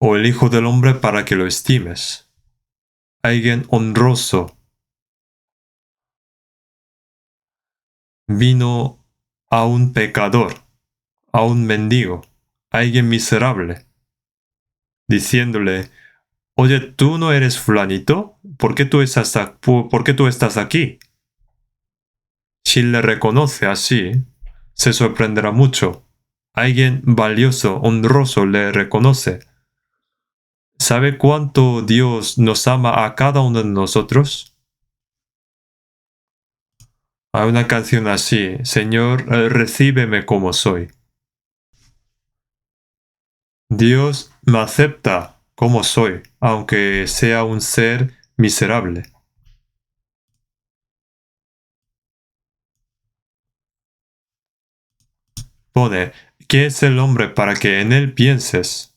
¿O el hijo del hombre para que lo estimes? Alguien honroso vino a un pecador, a un mendigo, a alguien miserable, diciéndole: oye, ¿tú no eres fulanito? ¿Por qué tú estás aquí? Si le reconoce así, se sorprenderá mucho. Alguien valioso, honroso le reconoce. ¿Sabe cuánto Dios nos ama a cada uno de nosotros? Hay una canción así: Señor, recíbeme como soy. Dios me acepta como soy, aunque sea un ser miserable. Pone: ¿qué es el hombre para que en él pienses?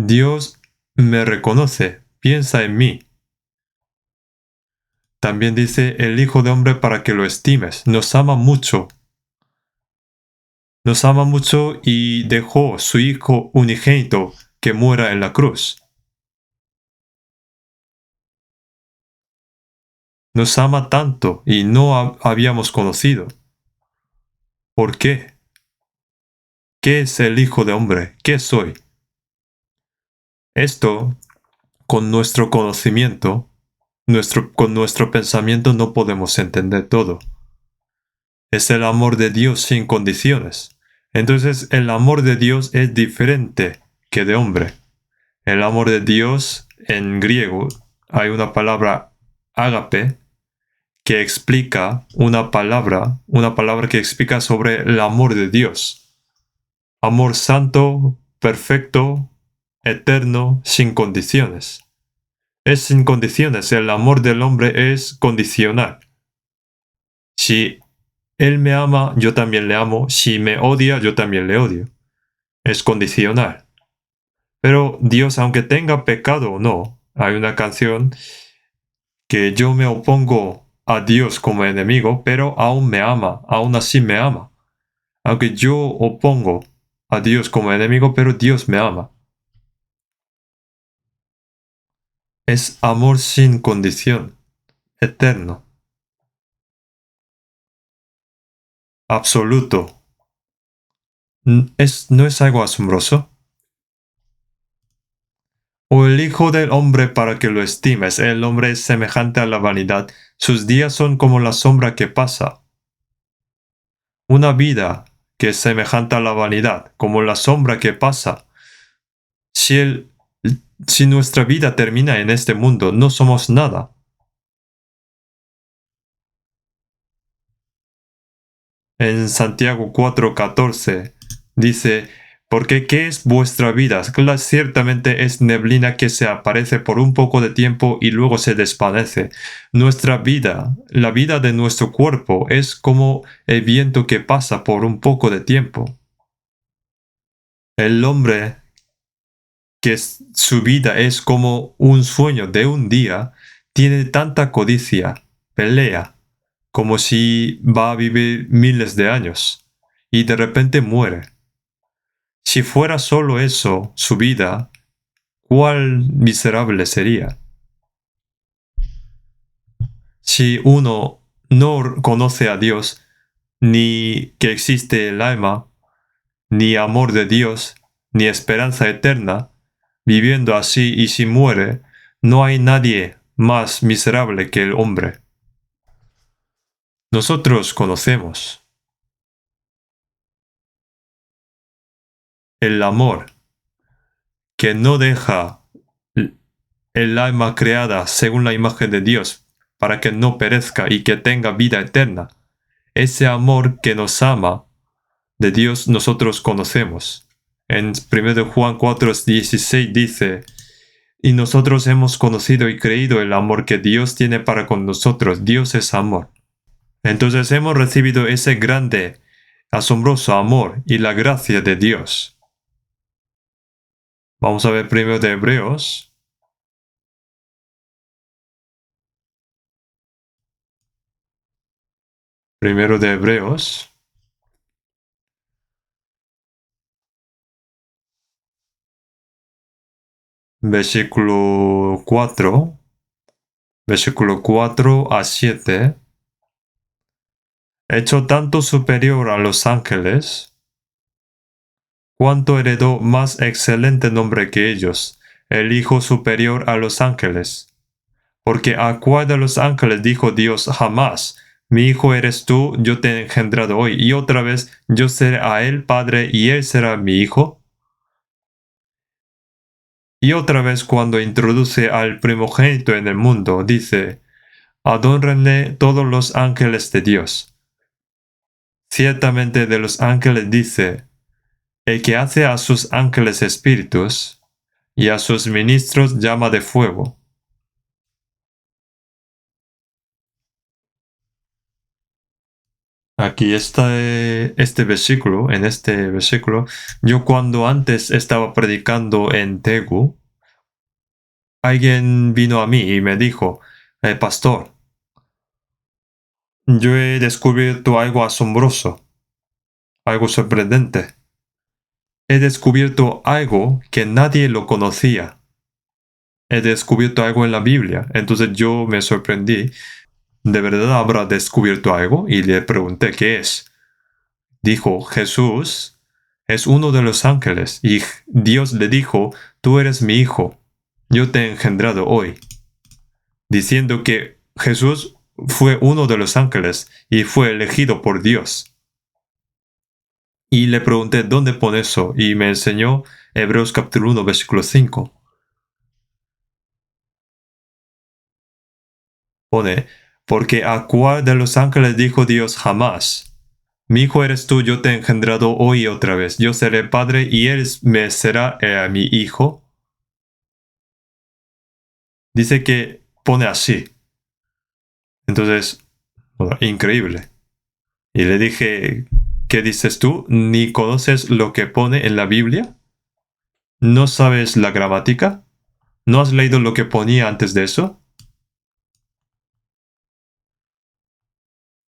Dios me reconoce, piensa en mí. También dice: el Hijo de Hombre para que lo estimes. Nos ama mucho. Nos ama mucho y dejó su Hijo unigénito que muera en la cruz. Nos ama tanto y no habíamos conocido. ¿Por qué? ¿Qué es el Hijo de Hombre? ¿Qué soy? Esto, con nuestro conocimiento, con nuestro pensamiento no podemos entender todo. Es el amor de Dios sin condiciones. Entonces el amor de Dios es diferente que de hombre. El amor de Dios en griego hay una palabra ágape que explica una palabra que explica sobre el amor de Dios. Amor santo, perfecto, eterno, sin condiciones. Es sin condiciones, el amor del hombre es condicional. Si él me ama, yo también le amo. Si me odia, yo también le odio. Es condicional. Pero Dios, aunque tenga pecado o no, hay una canción que yo me opongo a Dios como enemigo, pero aún me ama, aún así me ama. Aunque yo opongo a Dios como enemigo, pero Dios me ama. Es amor sin condición, eterno, absoluto. ¿No es algo asombroso? O el Hijo del Hombre para que lo estimes, el hombre es semejante a la vanidad, sus días son como la sombra que pasa. Una vida que es semejante a la vanidad, como la sombra que pasa. Si, si nuestra vida termina en este mundo, no somos nada. En Santiago 4:14 dice, porque ¿qué es vuestra vida? Ciertamente es neblina que se aparece por un poco de tiempo y luego se desvanece. Nuestra vida, la vida de nuestro cuerpo, es como el viento que pasa por un poco de tiempo. El hombre, su vida es como un sueño de un día, tiene tanta codicia, pelea, como si va a vivir miles de años, y de repente muere. Si fuera solo eso, su vida, ¿cuál miserable sería? Si uno no conoce a Dios, ni que existe el alma, ni amor de Dios, ni esperanza eterna, viviendo así y si muere, no hay nadie más miserable que el hombre. Nosotros conocemos el amor que no deja el alma creada según la imagen de Dios para que no perezca y que tenga vida eterna. Ese amor que nos ama de Dios nosotros conocemos. En 1 Juan 4:16 dice, y nosotros hemos conocido y creído el amor que Dios tiene para con nosotros. Dios es amor. Entonces hemos recibido ese grande, asombroso amor y la gracia de Dios. Vamos a ver primero de Hebreos. Primero de Hebreos. Versículo 4. Versículo 4 a 7. Hecho tanto superior a los ángeles, cuanto heredó más excelente nombre que ellos, el Hijo superior a los ángeles. Porque a cuál de los ángeles dijo Dios jamás, mi hijo eres tú, yo te he engendrado hoy, y otra vez yo seré a él padre y él será mi hijo. Y otra vez cuando introduce al primogénito en el mundo, dice, adórenle todos los ángeles de Dios. Ciertamente de los ángeles dice, el que hace a sus ángeles espíritus y a sus ministros llama de fuego. Aquí está este versículo, en este versículo, yo cuando antes estaba predicando en Daegu, alguien vino a mí y me dijo, pastor, yo he descubierto algo asombroso, algo sorprendente. he descubierto algo que nadie lo conocía. He descubierto algo en la Biblia. Entonces yo me sorprendí. ¿De verdad habrá descubierto algo? Y le pregunté qué es. Dijo, Jesús es uno de los ángeles. Y Dios le dijo, tú eres mi hijo. Yo te he engendrado hoy. Diciendo que Jesús fue uno de los ángeles y fue elegido por Dios. Y le pregunté, ¿dónde pone eso? Y me enseñó Hebreos capítulo 1, versículo 5. Pone, porque a cuál de los ángeles dijo Dios jamás, mi hijo eres tú, yo te he engendrado hoy otra vez, yo seré padre y él me será mi hijo. Dice que pone así. Entonces, bueno, increíble. Y le dije, ¿qué dices tú? ¿Ni conoces lo que pone en la Biblia? ¿No sabes la gramática? ¿No has leído lo que ponía antes de eso?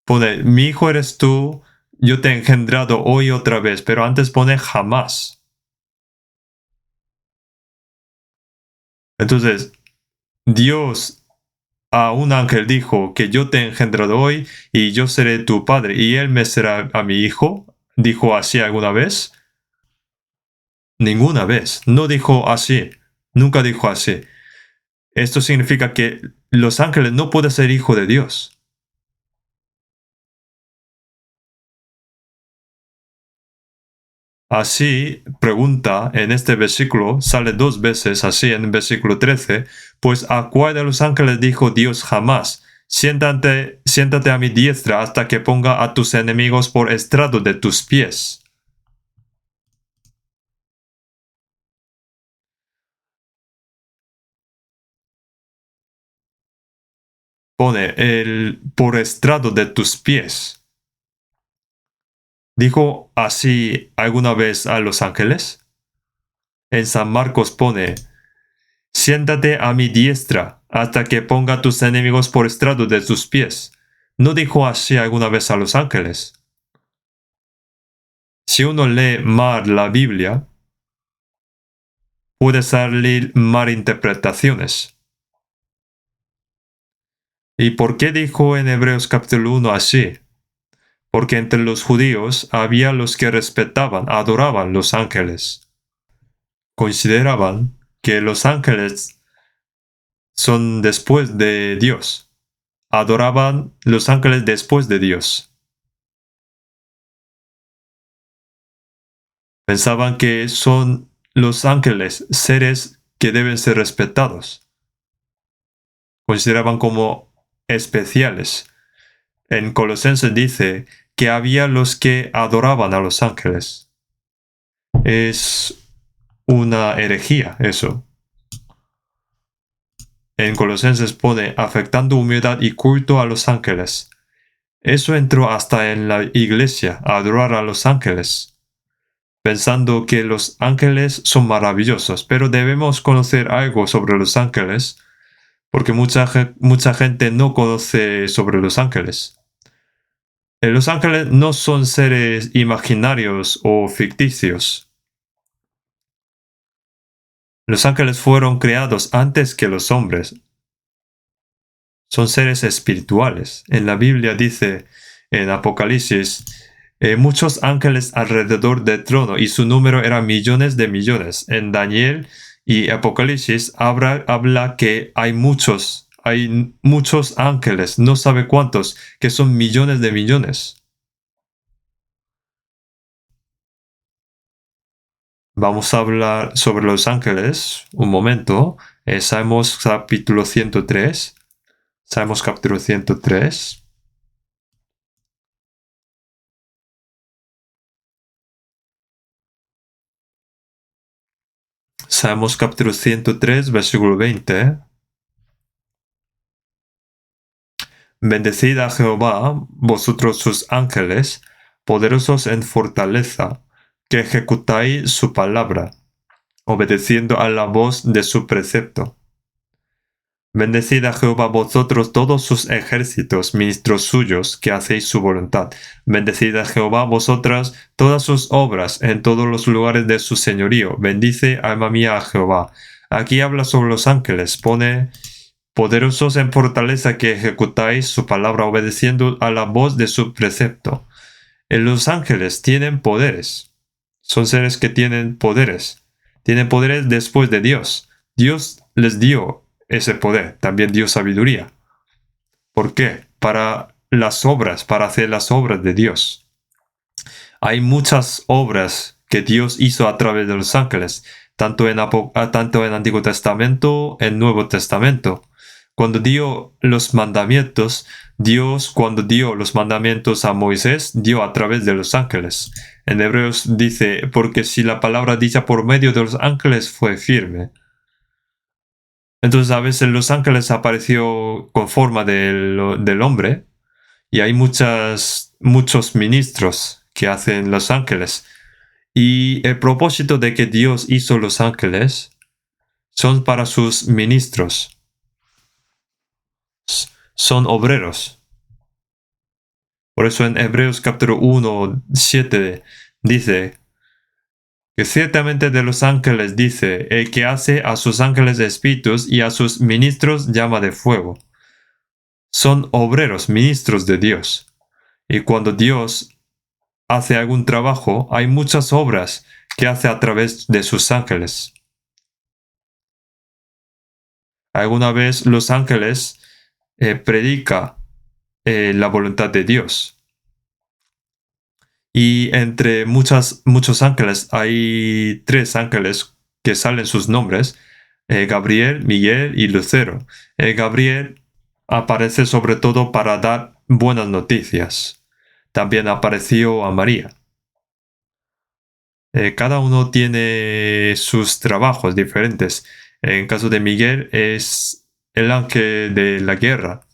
Pone, mi hijo eres tú, yo te he engendrado hoy otra vez, pero antes pone jamás. Entonces, Dios a un ángel dijo que yo te he engendrado hoy y yo seré tu padre y él me será a mi hijo. ¿Dijo así alguna vez? Ninguna vez. No dijo así. Nunca dijo así. Esto significa que los ángeles no pueden ser hijo de Dios. Así, pregunta en este versículo, sale dos veces así en el versículo 13, pues a cuál de los ángeles dijo Dios jamás, siéntate a mi diestra hasta que ponga a tus enemigos por estrado de tus pies. Pone el por estrado de tus pies. ¿Dijo así alguna vez a los ángeles? En San Marcos pone, siéntate a mi diestra hasta que ponga tus enemigos por estrado de tus pies. ¿No dijo así alguna vez a los ángeles? Si uno lee mal la Biblia, puede salir mal interpretaciones. ¿Y por qué dijo en Hebreos capítulo 1 así? Porque entre los judíos había los que respetaban, adoraban los ángeles. Consideraban que los ángeles son después de Dios. Adoraban los ángeles después de Dios. Pensaban que son los ángeles seres que deben ser respetados. Consideraban como especiales. En Colosenses dice que había los que adoraban a los ángeles. Es una herejía eso. En Colosenses pone afectando humildad y culto a los ángeles. Eso entró hasta en la iglesia, a adorar a los ángeles, pensando que los ángeles son maravillosos, pero debemos conocer algo sobre los ángeles, porque mucha gente no conoce sobre los ángeles. Los ángeles no son seres imaginarios o ficticios. Los ángeles fueron creados antes que los hombres. Son seres espirituales. En la Biblia dice, en Apocalipsis, muchos ángeles alrededor del trono y su número era millones de millones. En Daniel y Apocalipsis habla que hay muchos ángeles, no sabe cuántos, que son millones de millones. Vamos a hablar sobre los ángeles un momento. Salmos capítulo 103. Salmos capítulo 103. Salmos capítulo 103, versículo 20. Bendecid a Jehová, vosotros sus ángeles, poderosos en fortaleza, que ejecutáis su palabra, obedeciendo a la voz de su precepto. Bendecid a Jehová vosotros todos sus ejércitos, ministros suyos, que hacéis su voluntad. Bendecid a Jehová vosotras todas sus obras en todos los lugares de su señorío. Bendice, alma mía, a Jehová. Aquí habla sobre los ángeles. Pone poderosos en fortaleza que ejecutáis su palabra obedeciendo a la voz de su precepto. Los ángeles tienen poderes. Son seres que tienen poderes. Tienen poderes después de Dios. Dios les dio ese poder. También dio sabiduría. ¿Por qué? Para las obras, para hacer las obras de Dios. Hay muchas obras que Dios hizo a través de los ángeles, tanto en Antiguo Testamento, en Nuevo Testamento. Cuando dio los mandamientos, Dios, cuando dio los mandamientos a Moisés, dio a través de los ángeles. En Hebreos dice, porque si la palabra dicha por medio de los ángeles fue firme. Entonces a veces los ángeles apareció con forma del hombre, y hay muchos ministros que hacen los ángeles. Y el propósito de que Dios hizo los ángeles son para sus ministros. Son obreros. Por eso en Hebreos capítulo 1, 7 dice que ciertamente de los ángeles dice, el que hace a sus ángeles espíritus y a sus ministros llama de fuego. Son obreros, ministros de Dios. Y cuando Dios hace algún trabajo, hay muchas obras que hace a través de sus ángeles. Alguna vez los ángeles predica la voluntad de Dios. Y entre muchos ángeles hay 3 ángeles que salen sus nombres, Gabriel, Miguel y Lucero. Gabriel aparece sobre todo para dar buenas noticias. También apareció a María. Cada uno tiene sus trabajos diferentes. En caso de Miguel es el ángel de la guerra.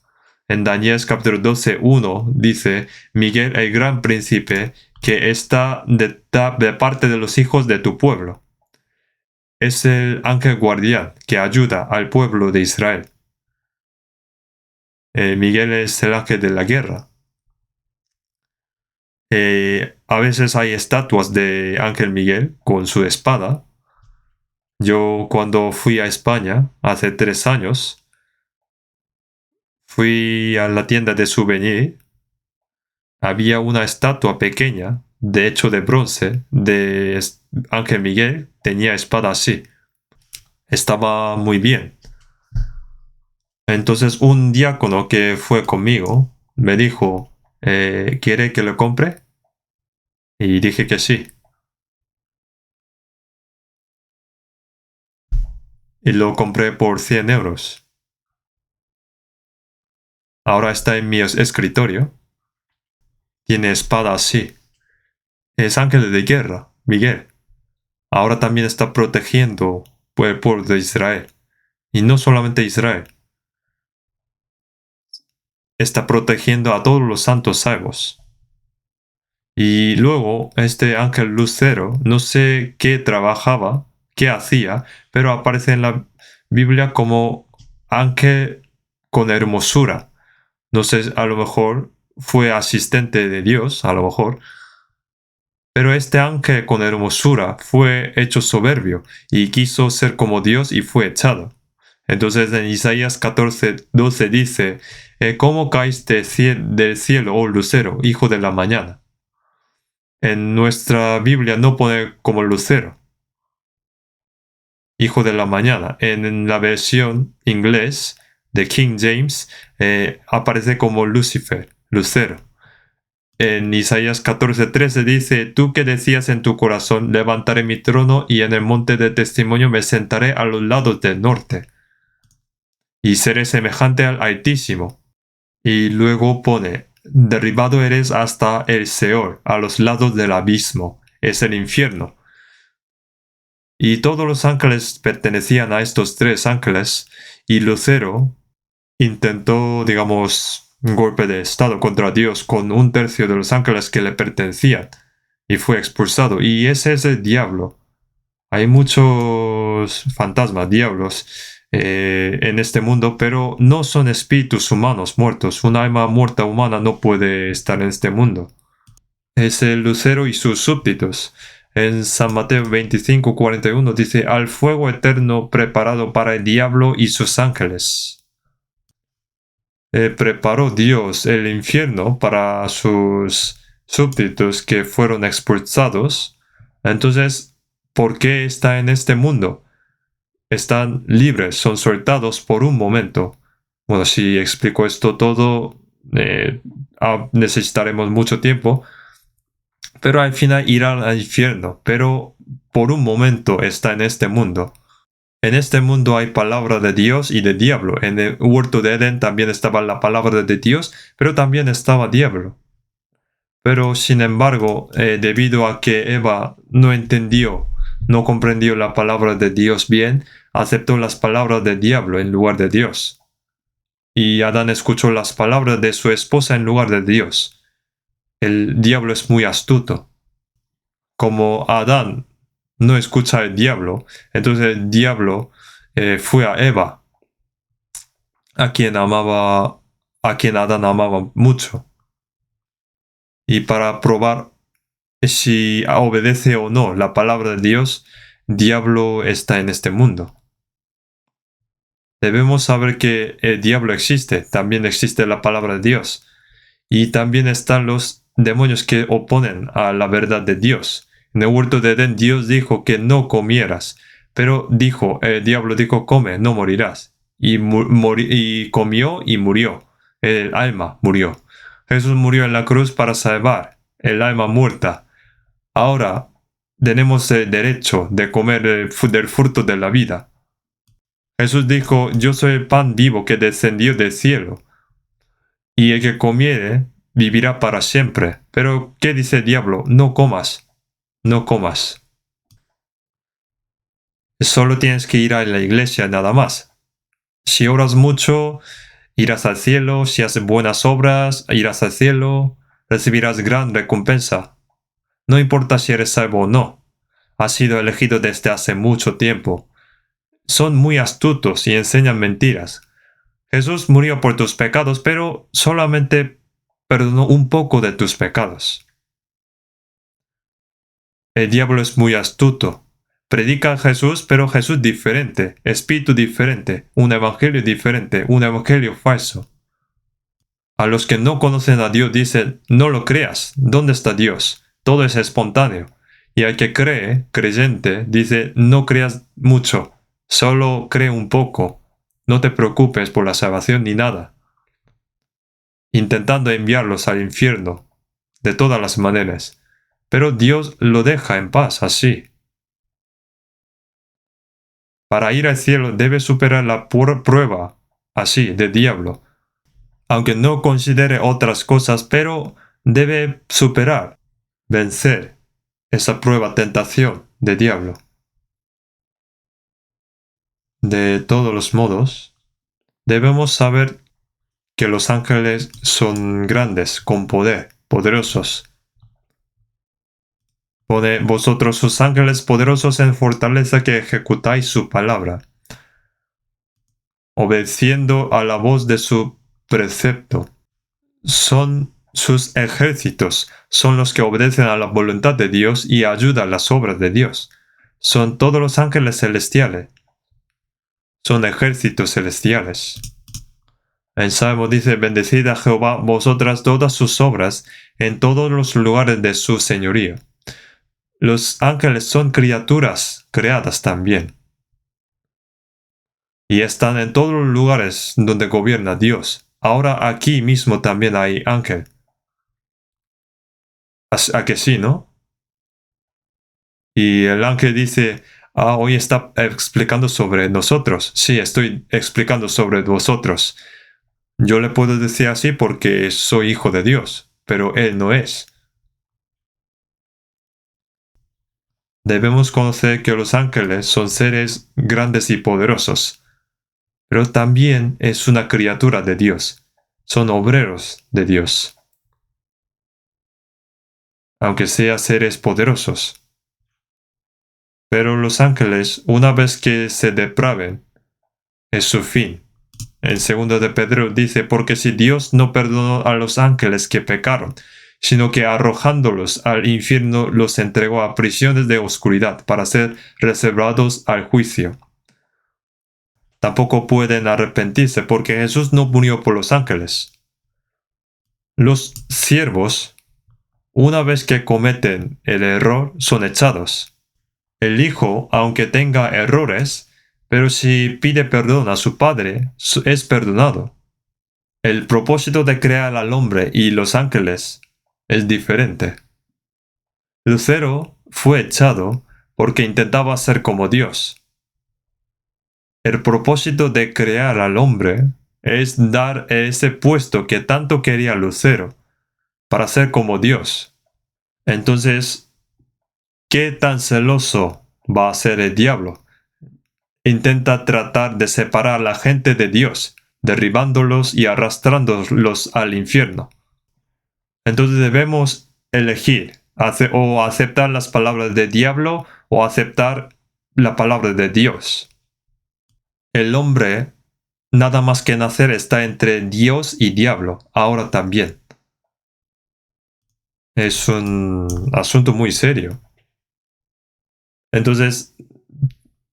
En Daniel capítulo 12, 1 dice, Miguel el gran príncipe que está de parte de los hijos de tu pueblo. Es el ángel guardián que ayuda al pueblo de Israel. Miguel es el ángel de la guerra. A veces hay estatuas de Ángel Miguel con su espada. Yo cuando fui a España hace 3 años, fui a la tienda de souvenir. Había una estatua pequeña, de hecho de bronce, de Ángel Miguel. Tenía espada así. Estaba muy bien. Entonces un diácono que fue conmigo me dijo, ¿quiere que lo compre? Y dije que sí. Y lo compré por 100 euros. Ahora está en mi escritorio. Tiene espada así. Es ángel de guerra, Miguel. Ahora también está protegiendo el pueblo de Israel. Y no solamente Israel. Está protegiendo a todos los santos salvos. Y luego este ángel lucero, no sé qué trabajaba, qué hacía, pero aparece en la Biblia como ángel con hermosura. No sé, a lo mejor fue asistente de Dios, a lo mejor. Pero este ángel con hermosura fue hecho soberbio y quiso ser como Dios y fue echado. Entonces en Isaías 14, 12 dice, ¿cómo caíste del cielo, oh lucero, hijo de la mañana? En nuestra Biblia no pone como lucero, hijo de la mañana. En la versión inglés de King James aparece como Lucifer, lucero. En Isaías 14:13 dice, tú que decías en tu corazón, levantaré mi trono y en el monte de testimonio me sentaré a los lados del norte. Y seré semejante al Altísimo. Y luego pone, derribado eres hasta el Seol, a los lados del abismo, es el infierno. Y todos los ángeles pertenecían a estos 3 ángeles, y Lucero intentó, digamos, un golpe de estado contra Dios con 1/3 de los ángeles que le pertenecían, y fue expulsado. Y ese es el diablo. Hay muchos fantasmas, diablos, en este mundo, pero no son espíritus humanos muertos. Un alma muerta humana no puede estar en este mundo. Es el lucero y sus súbditos. En San Mateo 25:41 dice, al fuego eterno preparado para el diablo y sus ángeles. Preparó Dios el infierno para sus súbditos que fueron expulsados. Entonces, ¿por qué está en este mundo? Están libres, son soltados por un momento. Bueno, si explico esto todo, necesitaremos mucho tiempo, pero al final irán al infierno, pero por un momento está en este mundo. En este mundo hay palabra de Dios y de diablo. En el huerto de Edén también estaba la palabra de Dios, pero también estaba diablo. Pero sin embargo, debido a que Eva no entendió, no comprendió la palabra de Dios bien, aceptó las palabras del diablo en lugar de Dios. Y Adán escuchó las palabras de su esposa en lugar de Dios. El diablo es muy astuto. Como Adán no escucha al diablo, entonces el diablo fue a Eva, a quien Adán amaba mucho. Y para probar si obedece o no la palabra de Dios, diablo está en este mundo. Debemos saber que el diablo existe, también existe la palabra de Dios. Y también están los demonios que oponen a la verdad de Dios. En el huerto de Edén Dios dijo que no comieras, pero el diablo dijo, come, no morirás. Y comió y murió. El alma murió. Jesús murió en la cruz para salvar el alma muerta. Ahora tenemos el derecho de comer del fruto de la vida. Jesús dijo, yo soy el pan vivo que descendió del cielo, y el que comiere vivirá para siempre. Pero, ¿qué dice el diablo? No comas, no comas. Solo tienes que ir a la iglesia nada más. Si oras mucho, irás al cielo. Si haces buenas obras, irás al cielo. Recibirás gran recompensa. No importa si eres salvo o no. Has sido elegido desde hace mucho tiempo. Son muy astutos y enseñan mentiras. Jesús murió por tus pecados, pero solamente perdonó un poco de tus pecados. El diablo es muy astuto. Predica a Jesús, pero Jesús diferente, espíritu diferente, un evangelio falso. A los que no conocen a Dios dicen, no lo creas, ¿dónde está Dios? Todo es espontáneo. Y al que cree, creyente, dice, no creas mucho, solo cree un poco. No te preocupes por la salvación ni nada. Intentando enviarlos al infierno, de todas las maneras. Pero Dios lo deja en paz así. Para ir al cielo debe superar la prueba, así, de diablo. Aunque no considere otras cosas, pero debe superar, vencer esa prueba, tentación de diablo. De todos los modos, debemos saber que los ángeles son grandes, con poder, poderosos. Pone vosotros sus ángeles poderosos en fortaleza que ejecutáis su palabra, obedeciendo a la voz de su precepto. Son sus ejércitos, son los que obedecen a la voluntad de Dios y ayudan las obras de Dios. Son todos los ángeles celestiales. Son ejércitos celestiales. En Salmo dice, bendecid a Jehová vosotras todas sus obras en todos los lugares de su señoría. Los ángeles son criaturas creadas también. Y están en todos los lugares donde gobierna Dios. Ahora aquí mismo también hay ángel. ¿A que sí, no? Y el ángel dice, hoy está explicando sobre nosotros. Sí, estoy explicando sobre vosotros. Yo le puedo decir así porque soy hijo de Dios, pero él no es. Debemos conocer que los ángeles son seres grandes y poderosos, pero también es una criatura de Dios. Son obreros de Dios, aunque sean seres poderosos. Pero los ángeles, una vez que se depraven, es su fin. En 2 de Pedro dice, porque si Dios no perdonó a los ángeles que pecaron, sino que arrojándolos al infierno los entregó a prisiones de oscuridad para ser reservados al juicio. Tampoco pueden arrepentirse porque Jesús no murió por los ángeles. Los siervos, una vez que cometen el error, son echados. El hijo, aunque tenga errores, pero si pide perdón a su padre, es perdonado. El propósito de crear al hombre y los ángeles es diferente. Lucero fue echado porque intentaba ser como Dios. El propósito de crear al hombre es dar ese puesto que tanto quería Lucero para ser como Dios. Entonces, ¿qué tan celoso va a ser el diablo? Intenta tratar de separar a la gente de Dios, derribándolos y arrastrándolos al infierno. Entonces debemos elegir o aceptar las palabras del diablo o aceptar la palabra de Dios. El hombre, nada más que nacer, está entre Dios y diablo, ahora también. Es un asunto muy serio. Entonces,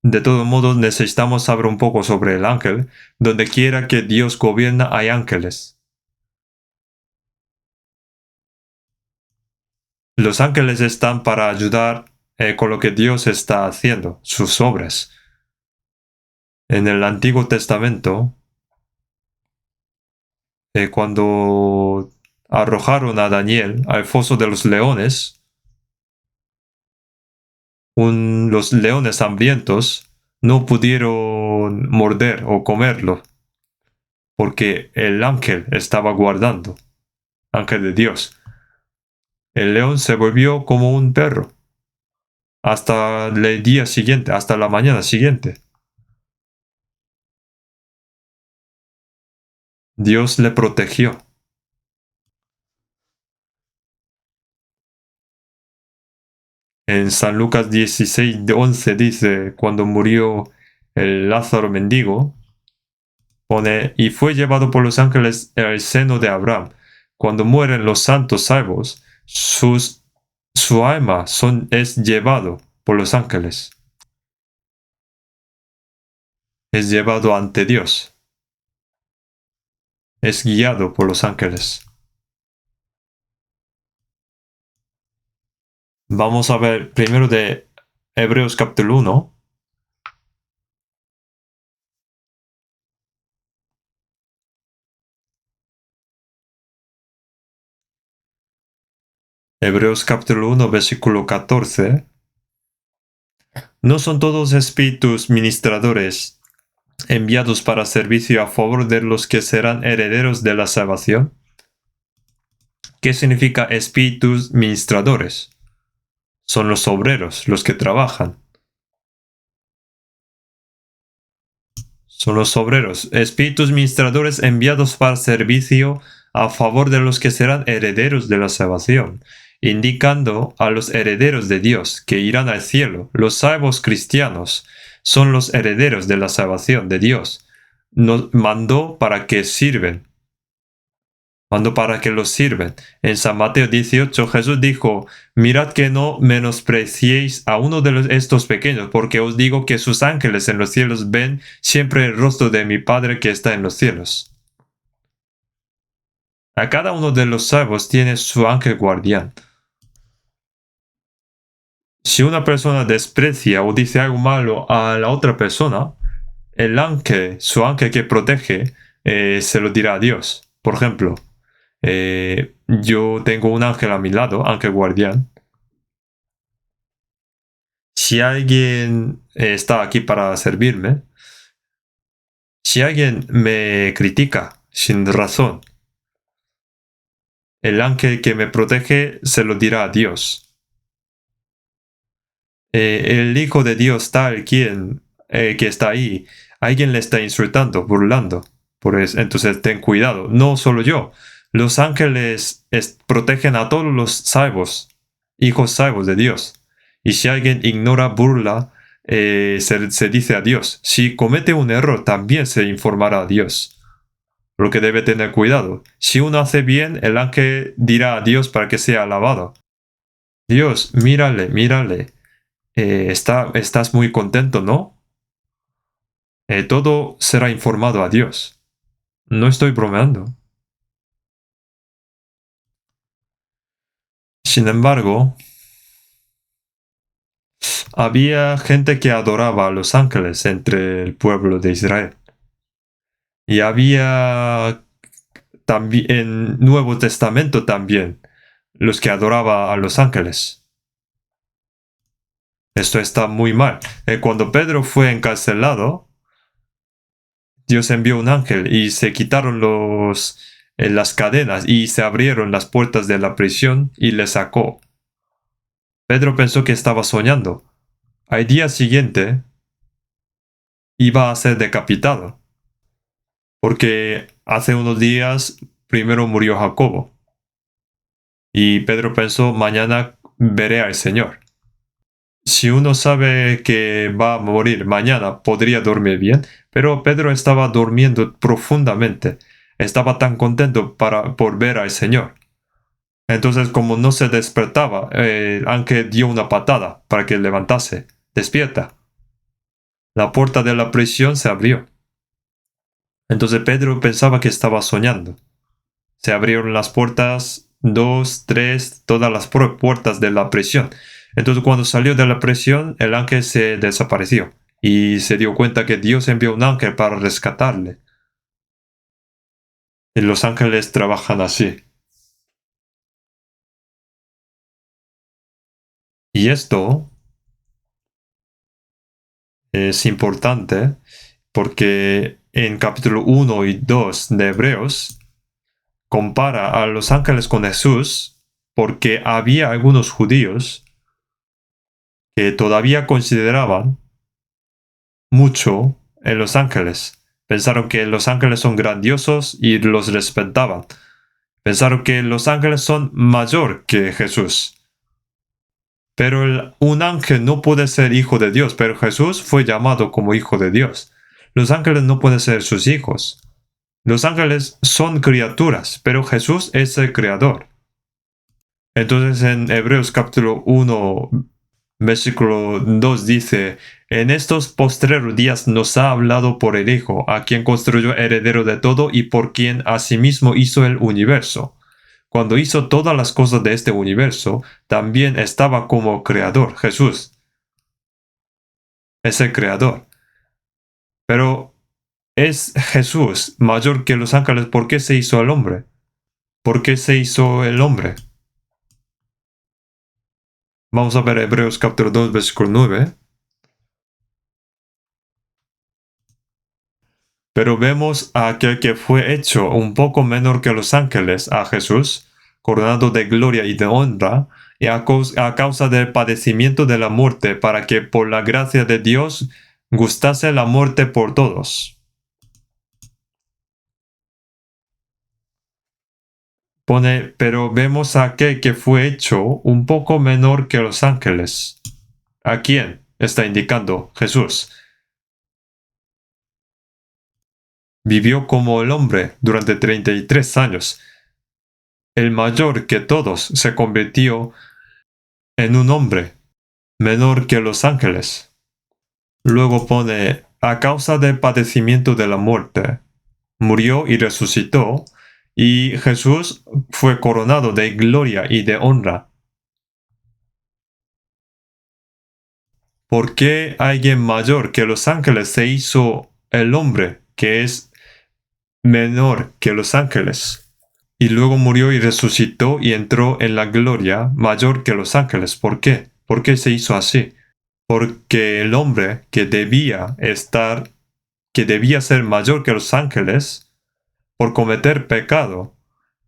de todos modos, necesitamos saber un poco sobre el ángel. Donde quiera que Dios gobierna, hay ángeles. Los ángeles están para ayudar con lo que Dios está haciendo, sus obras. En el Antiguo Testamento, cuando arrojaron a Daniel al foso de los leones, los leones hambrientos no pudieron morder o comerlo, porque el ángel estaba guardando, ángel de Dios. El león se volvió como un perro hasta el día siguiente, hasta la mañana siguiente. Dios le protegió. En San Lucas 16:11 dice, cuando murió el Lázaro mendigo, pone, y fue llevado por los ángeles al seno de Abraham. Cuando mueren los santos salvos, su alma es llevado por los ángeles. Es llevado ante Dios. Es guiado por los ángeles. Vamos a ver primero de Hebreos capítulo 1. Hebreos capítulo 1, versículo 14. ¿No son todos espíritus ministradores enviados para servicio a favor de los que serán herederos de la salvación? ¿Qué significa espíritus ministradores? Son los obreros, los que trabajan. Son los obreros, espíritus ministradores enviados para servicio a favor de los que serán herederos de la salvación, indicando a los herederos de Dios que irán al cielo. Los salvos cristianos son los herederos de la salvación de Dios. Nos mandó para que sirven. Mandó para que los sirven. En San Mateo 18 Jesús dijo, mirad que no menospreciéis a uno de estos pequeños, porque os digo que sus ángeles en los cielos ven siempre el rostro de mi Padre que está en los cielos. A cada uno de los salvos tiene su ángel guardián. Si una persona desprecia o dice algo malo a la otra persona, el ángel, su ángel que protege, se lo dirá a Dios. Por ejemplo, yo tengo un ángel a mi lado, ángel guardián. Si alguien está aquí para servirme, si alguien me critica sin razón, el ángel que me protege se lo dirá a Dios. El Hijo de Dios tal quien que está ahí, alguien le está insultando, burlando. Entonces ten cuidado, no solo yo. Los ángeles protegen a todos los salvos, hijos salvos de Dios. Y si alguien ignora, burla, se dice a Dios. Si comete un error, también se informará a Dios. Lo que debe tener cuidado. Si uno hace bien, el ángel dirá a Dios para que sea alabado. Dios, mírale, mírale. Estás muy contento, ¿no? Todo será informado a Dios. No estoy bromeando. Sin embargo, había gente que adoraba a los ángeles entre el pueblo de Israel. Y había también en Nuevo Testamento también los que adoraban a los ángeles. Esto está muy mal. Cuando Pedro fue encarcelado, Dios envió un ángel y se quitaron las cadenas y se abrieron las puertas de la prisión y le sacó. Pedro pensó que estaba soñando. Al día siguiente iba a ser decapitado, porque hace unos días primero murió Jacobo. Y Pedro pensó, mañana veré al Señor. Si uno sabe que va a morir mañana, podría dormir bien, pero Pedro estaba durmiendo profundamente. Estaba tan contento por ver al Señor. Entonces, como no se despertaba, el ángel dio una patada para que levantase. Despierta. La puerta de la prisión se abrió. Entonces Pedro pensaba que estaba soñando. Se abrieron las puertas, 2, 3, todas las puertas de la prisión. Entonces cuando salió de la prisión, el ángel se desapareció y se dio cuenta que Dios envió un ángel para rescatarle. Y los ángeles trabajan así. Y esto es importante porque en capítulo 1 y 2 de Hebreos compara a los ángeles con Jesús porque había algunos judíos que todavía consideraban mucho en los ángeles. Pensaron que los ángeles son grandiosos y los respetaban. Pensaron que los ángeles son mayor que Jesús. Pero un ángel no puede ser hijo de Dios, pero Jesús fue llamado como hijo de Dios. Los ángeles no pueden ser sus hijos. Los ángeles son criaturas, pero Jesús es el creador. Entonces en Hebreos capítulo 1, versículo 2 dice, en estos postreros días nos ha hablado por el Hijo, a quien construyó heredero de todo y por quien asimismo hizo el universo. Cuando hizo todas las cosas de este universo, también estaba como creador. Jesús es el creador. Pero ¿es Jesús mayor que los ángeles? ¿Por qué se hizo el hombre? ¿Por qué se hizo el hombre? Vamos a ver Hebreos capítulo 2, versículo 9. Pero vemos a aquel que fue hecho un poco menor que los ángeles, a Jesús, coronado de gloria y de honra, y a causa del padecimiento de la muerte, para que por la gracia de Dios gustase la muerte por todos. Pone, pero vemos a aquel que fue hecho un poco menor que los ángeles. ¿A quién? Está indicando Jesús. Vivió como el hombre durante 33 años. El mayor que todos se convirtió en un hombre menor que los ángeles. Luego pone, a causa del padecimiento de la muerte, murió y resucitó, y Jesús fue coronado de gloria y de honra. ¿Por qué alguien mayor que los ángeles se hizo el hombre que es menor que los ángeles? Y luego murió y resucitó y entró en la gloria mayor que los ángeles. ¿Por qué? ¿Por qué se hizo así? Porque el hombre que debía ser mayor que los ángeles, por cometer pecado,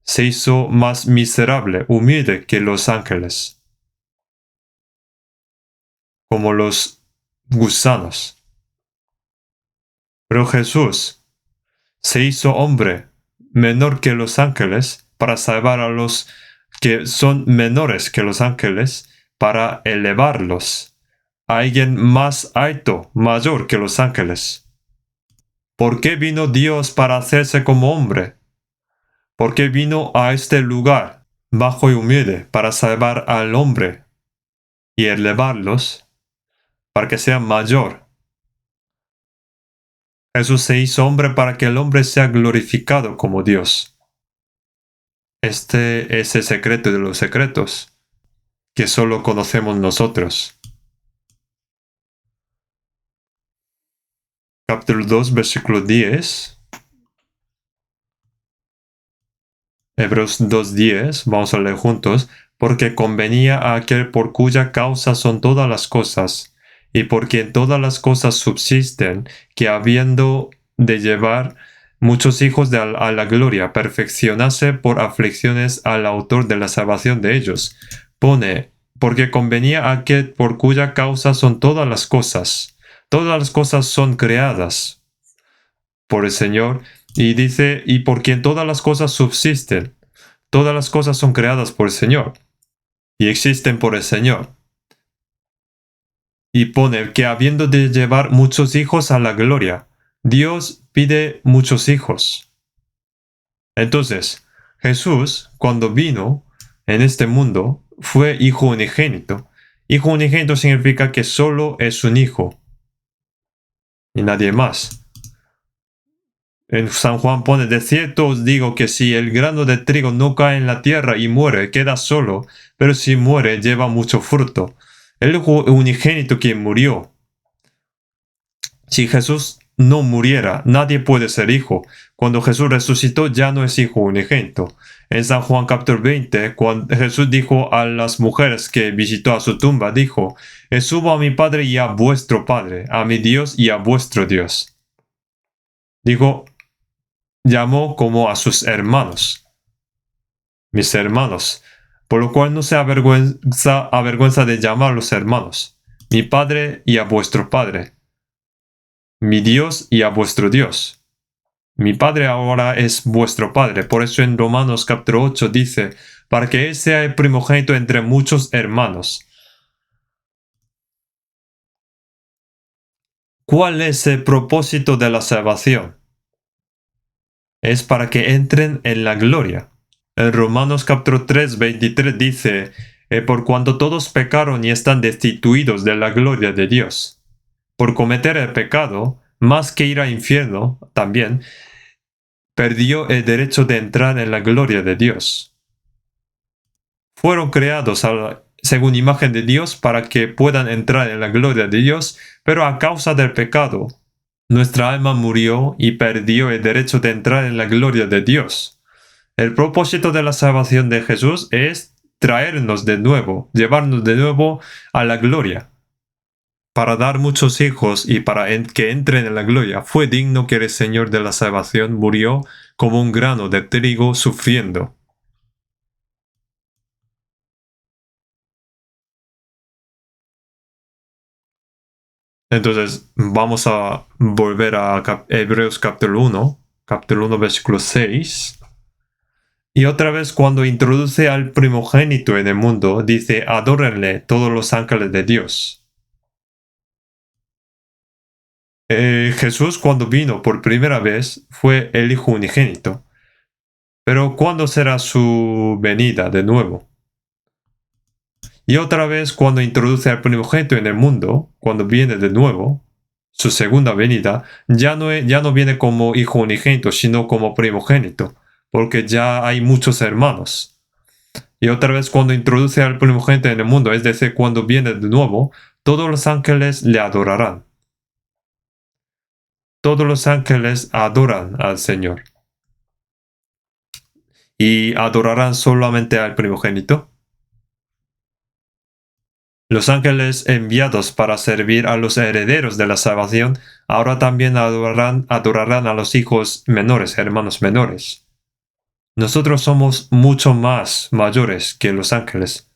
se hizo más miserable, humilde que los ángeles, como los gusanos. Pero Jesús se hizo hombre menor que los ángeles para salvar a los que son menores que los ángeles, para elevarlos a alguien más alto, mayor que los ángeles. ¿Por qué vino Dios para hacerse como hombre? ¿Por qué vino a este lugar, bajo y humilde, para salvar al hombre y elevarlos para que sea mayor? Jesús se hizo hombre para que el hombre sea glorificado como Dios. Este es el secreto de los secretos, que solo conocemos nosotros. Capítulo 2, versículo 10. Hebreos 2:10, vamos a leer juntos. Porque convenía a aquel por cuya causa son todas las cosas, y por quien todas las cosas subsisten, que habiendo de llevar muchos hijos a la gloria, perfeccionase por aflicciones al autor de la salvación de ellos. Pone, porque convenía a aquel por cuya causa son todas las cosas. Todas las cosas son creadas por el Señor, y dice, y por quien todas las cosas subsisten. Todas las cosas son creadas por el Señor y existen por el Señor. Y pone que habiendo de llevar muchos hijos a la gloria, Dios pide muchos hijos. Entonces, Jesús, cuando vino en este mundo, fue hijo unigénito. Hijo unigénito significa que solo es un hijo y nadie más. En San Juan pone, de cierto os digo que si el grano de trigo no cae en la tierra y muere, queda solo, pero si muere, lleva mucho fruto. El hijo unigénito quien murió. Si Jesús no muriera, nadie puede ser hijo. Cuando Jesús resucitó, ya no es hijo unigénito. En San Juan capítulo 20, cuando Jesús dijo a las mujeres que visitó a su tumba, dijo, subo a mi Padre y a vuestro Padre, a mi Dios y a vuestro Dios. Dijo, llamó como a sus hermanos, mis hermanos, por lo cual no se avergüenza de llamarlos hermanos, mi Padre y a vuestro Padre, mi Dios y a vuestro Dios. Mi Padre ahora es vuestro Padre. Por eso en Romanos capítulo 8 dice, para que Él sea el primogénito entre muchos hermanos. ¿Cuál es el propósito de la salvación? Es para que entren en la gloria. En Romanos capítulo 3, 23 dice, por cuanto todos pecaron y están destituidos de la gloria de Dios. Por cometer el pecado, más que ir al infierno, también, perdió el derecho de entrar en la gloria de Dios. Fueron creados según imagen de Dios para que puedan entrar en la gloria de Dios, pero a causa del pecado, nuestra alma murió y perdió el derecho de entrar en la gloria de Dios. El propósito de la salvación de Jesús es traernos de nuevo, llevarnos de nuevo a la gloria. Para dar muchos hijos y para que entren en la gloria, fue digno que el Señor de la salvación murió como un grano de trigo sufriendo. Entonces, vamos a volver a Hebreos capítulo 1 versículo 6. Y otra vez cuando introduce al primogénito en el mundo, dice, adórenle todos los ángeles de Dios. Jesús cuando vino por primera vez fue el Hijo unigénito. Pero ¿cuándo será su venida de nuevo? Y otra vez cuando introduce al primogénito en el mundo, cuando viene de nuevo, su segunda venida, ya no viene como hijo unigénito, sino como primogénito, porque ya hay muchos hermanos. Y otra vez cuando introduce al primogénito en el mundo, es decir, cuando viene de nuevo, todos los ángeles le adorarán. Todos los ángeles adoran al Señor. ¿Y adorarán solamente al primogénito? Los ángeles enviados para servir a los herederos de la salvación ahora también adorarán a los hijos menores, hermanos menores. Nosotros somos mucho más mayores que los ángeles,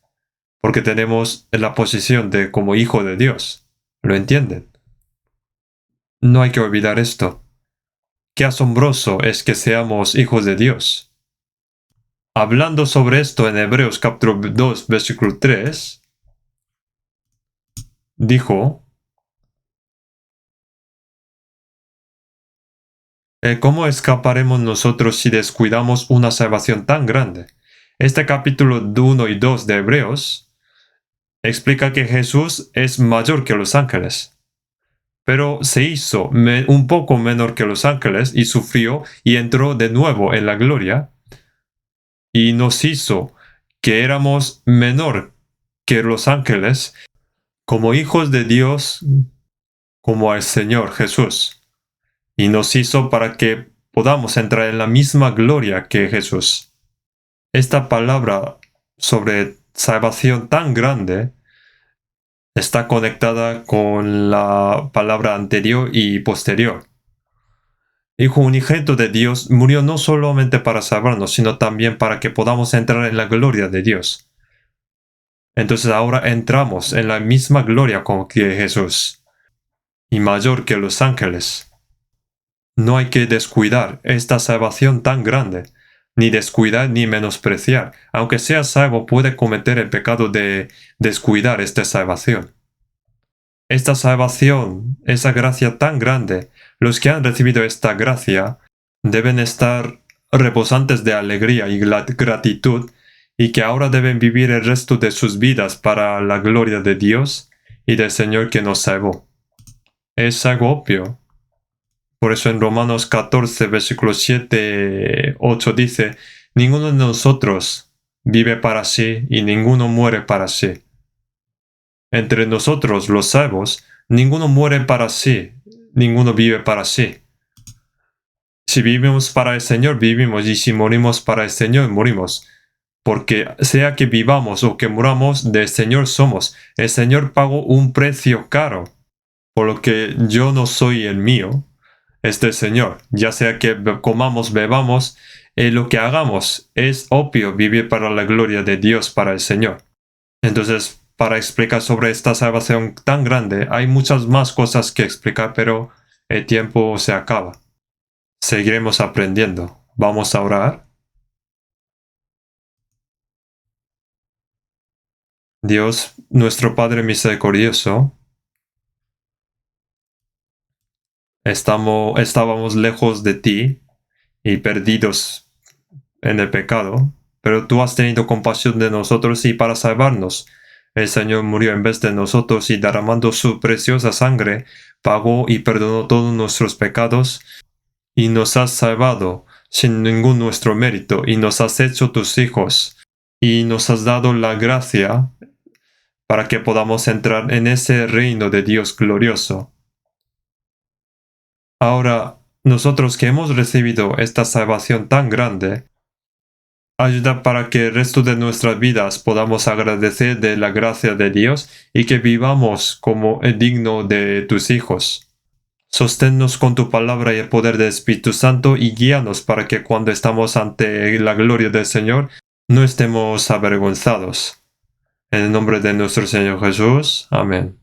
porque tenemos la posición de como hijo de Dios. ¿Lo entienden? No hay que olvidar esto. Qué asombroso es que seamos hijos de Dios. Hablando sobre esto en Hebreos capítulo 2, versículo 3, dijo, ¿cómo escaparemos nosotros si descuidamos una salvación tan grande? Este capítulo 1 y 2 de Hebreos explica que Jesús es mayor que los ángeles, pero se hizo un poco menor que los ángeles y sufrió y entró de nuevo en la gloria y nos hizo que éramos menor que los ángeles como hijos de Dios, como al Señor Jesús, y nos hizo para que podamos entrar en la misma gloria que Jesús. Esta palabra sobre salvación tan grande está conectada con la palabra anterior y posterior. Hijo unigénito de Dios murió no solamente para salvarnos, sino también para que podamos entrar en la gloria de Dios. Entonces ahora entramos en la misma gloria con que Jesús, y mayor que los ángeles. No hay que descuidar esta salvación tan grande, ni descuidar ni menospreciar. Aunque sea salvo, puede cometer el pecado de descuidar esta salvación. Esta salvación, esa gracia tan grande, los que han recibido esta gracia deben estar rebosantes de alegría y gratitud, y que ahora deben vivir el resto de sus vidas para la gloria de Dios y del Señor que nos salvó. Es algo obvio. Por eso en Romanos 14, versículo 7, 8 dice, ninguno de nosotros vive para sí y ninguno muere para sí. Entre nosotros, los salvos, ninguno muere para sí, ninguno vive para sí. Si vivimos para el Señor, vivimos, y si morimos para el Señor, morimos. Porque sea que vivamos o que muramos, del Señor somos. El Señor pagó un precio caro, por lo que yo no soy el mío, es del Señor. Ya sea que comamos, bebamos, lo que hagamos es obvio vivir para la gloria de Dios, para el Señor. Entonces, para explicar sobre esta salvación tan grande, hay muchas más cosas que explicar, pero el tiempo se acaba. Seguiremos aprendiendo. Vamos a orar. Dios, nuestro Padre misericordioso, estábamos lejos de ti y perdidos en el pecado, pero tú has tenido compasión de nosotros y para salvarnos, el Señor murió en vez de nosotros y derramando su preciosa sangre, pagó y perdonó todos nuestros pecados y nos has salvado sin ningún nuestro mérito y nos has hecho tus hijos y nos has dado la gracia para que podamos entrar en ese reino de Dios glorioso. Ahora, nosotros que hemos recibido esta salvación tan grande, ayuda para que el resto de nuestras vidas podamos agradecer de la gracia de Dios y que vivamos como digno de tus hijos. Sosténnos con tu palabra y el poder del Espíritu Santo y guíanos para que cuando estamos ante la gloria del Señor no estemos avergonzados. En el nombre de nuestro Señor Jesús. Amén.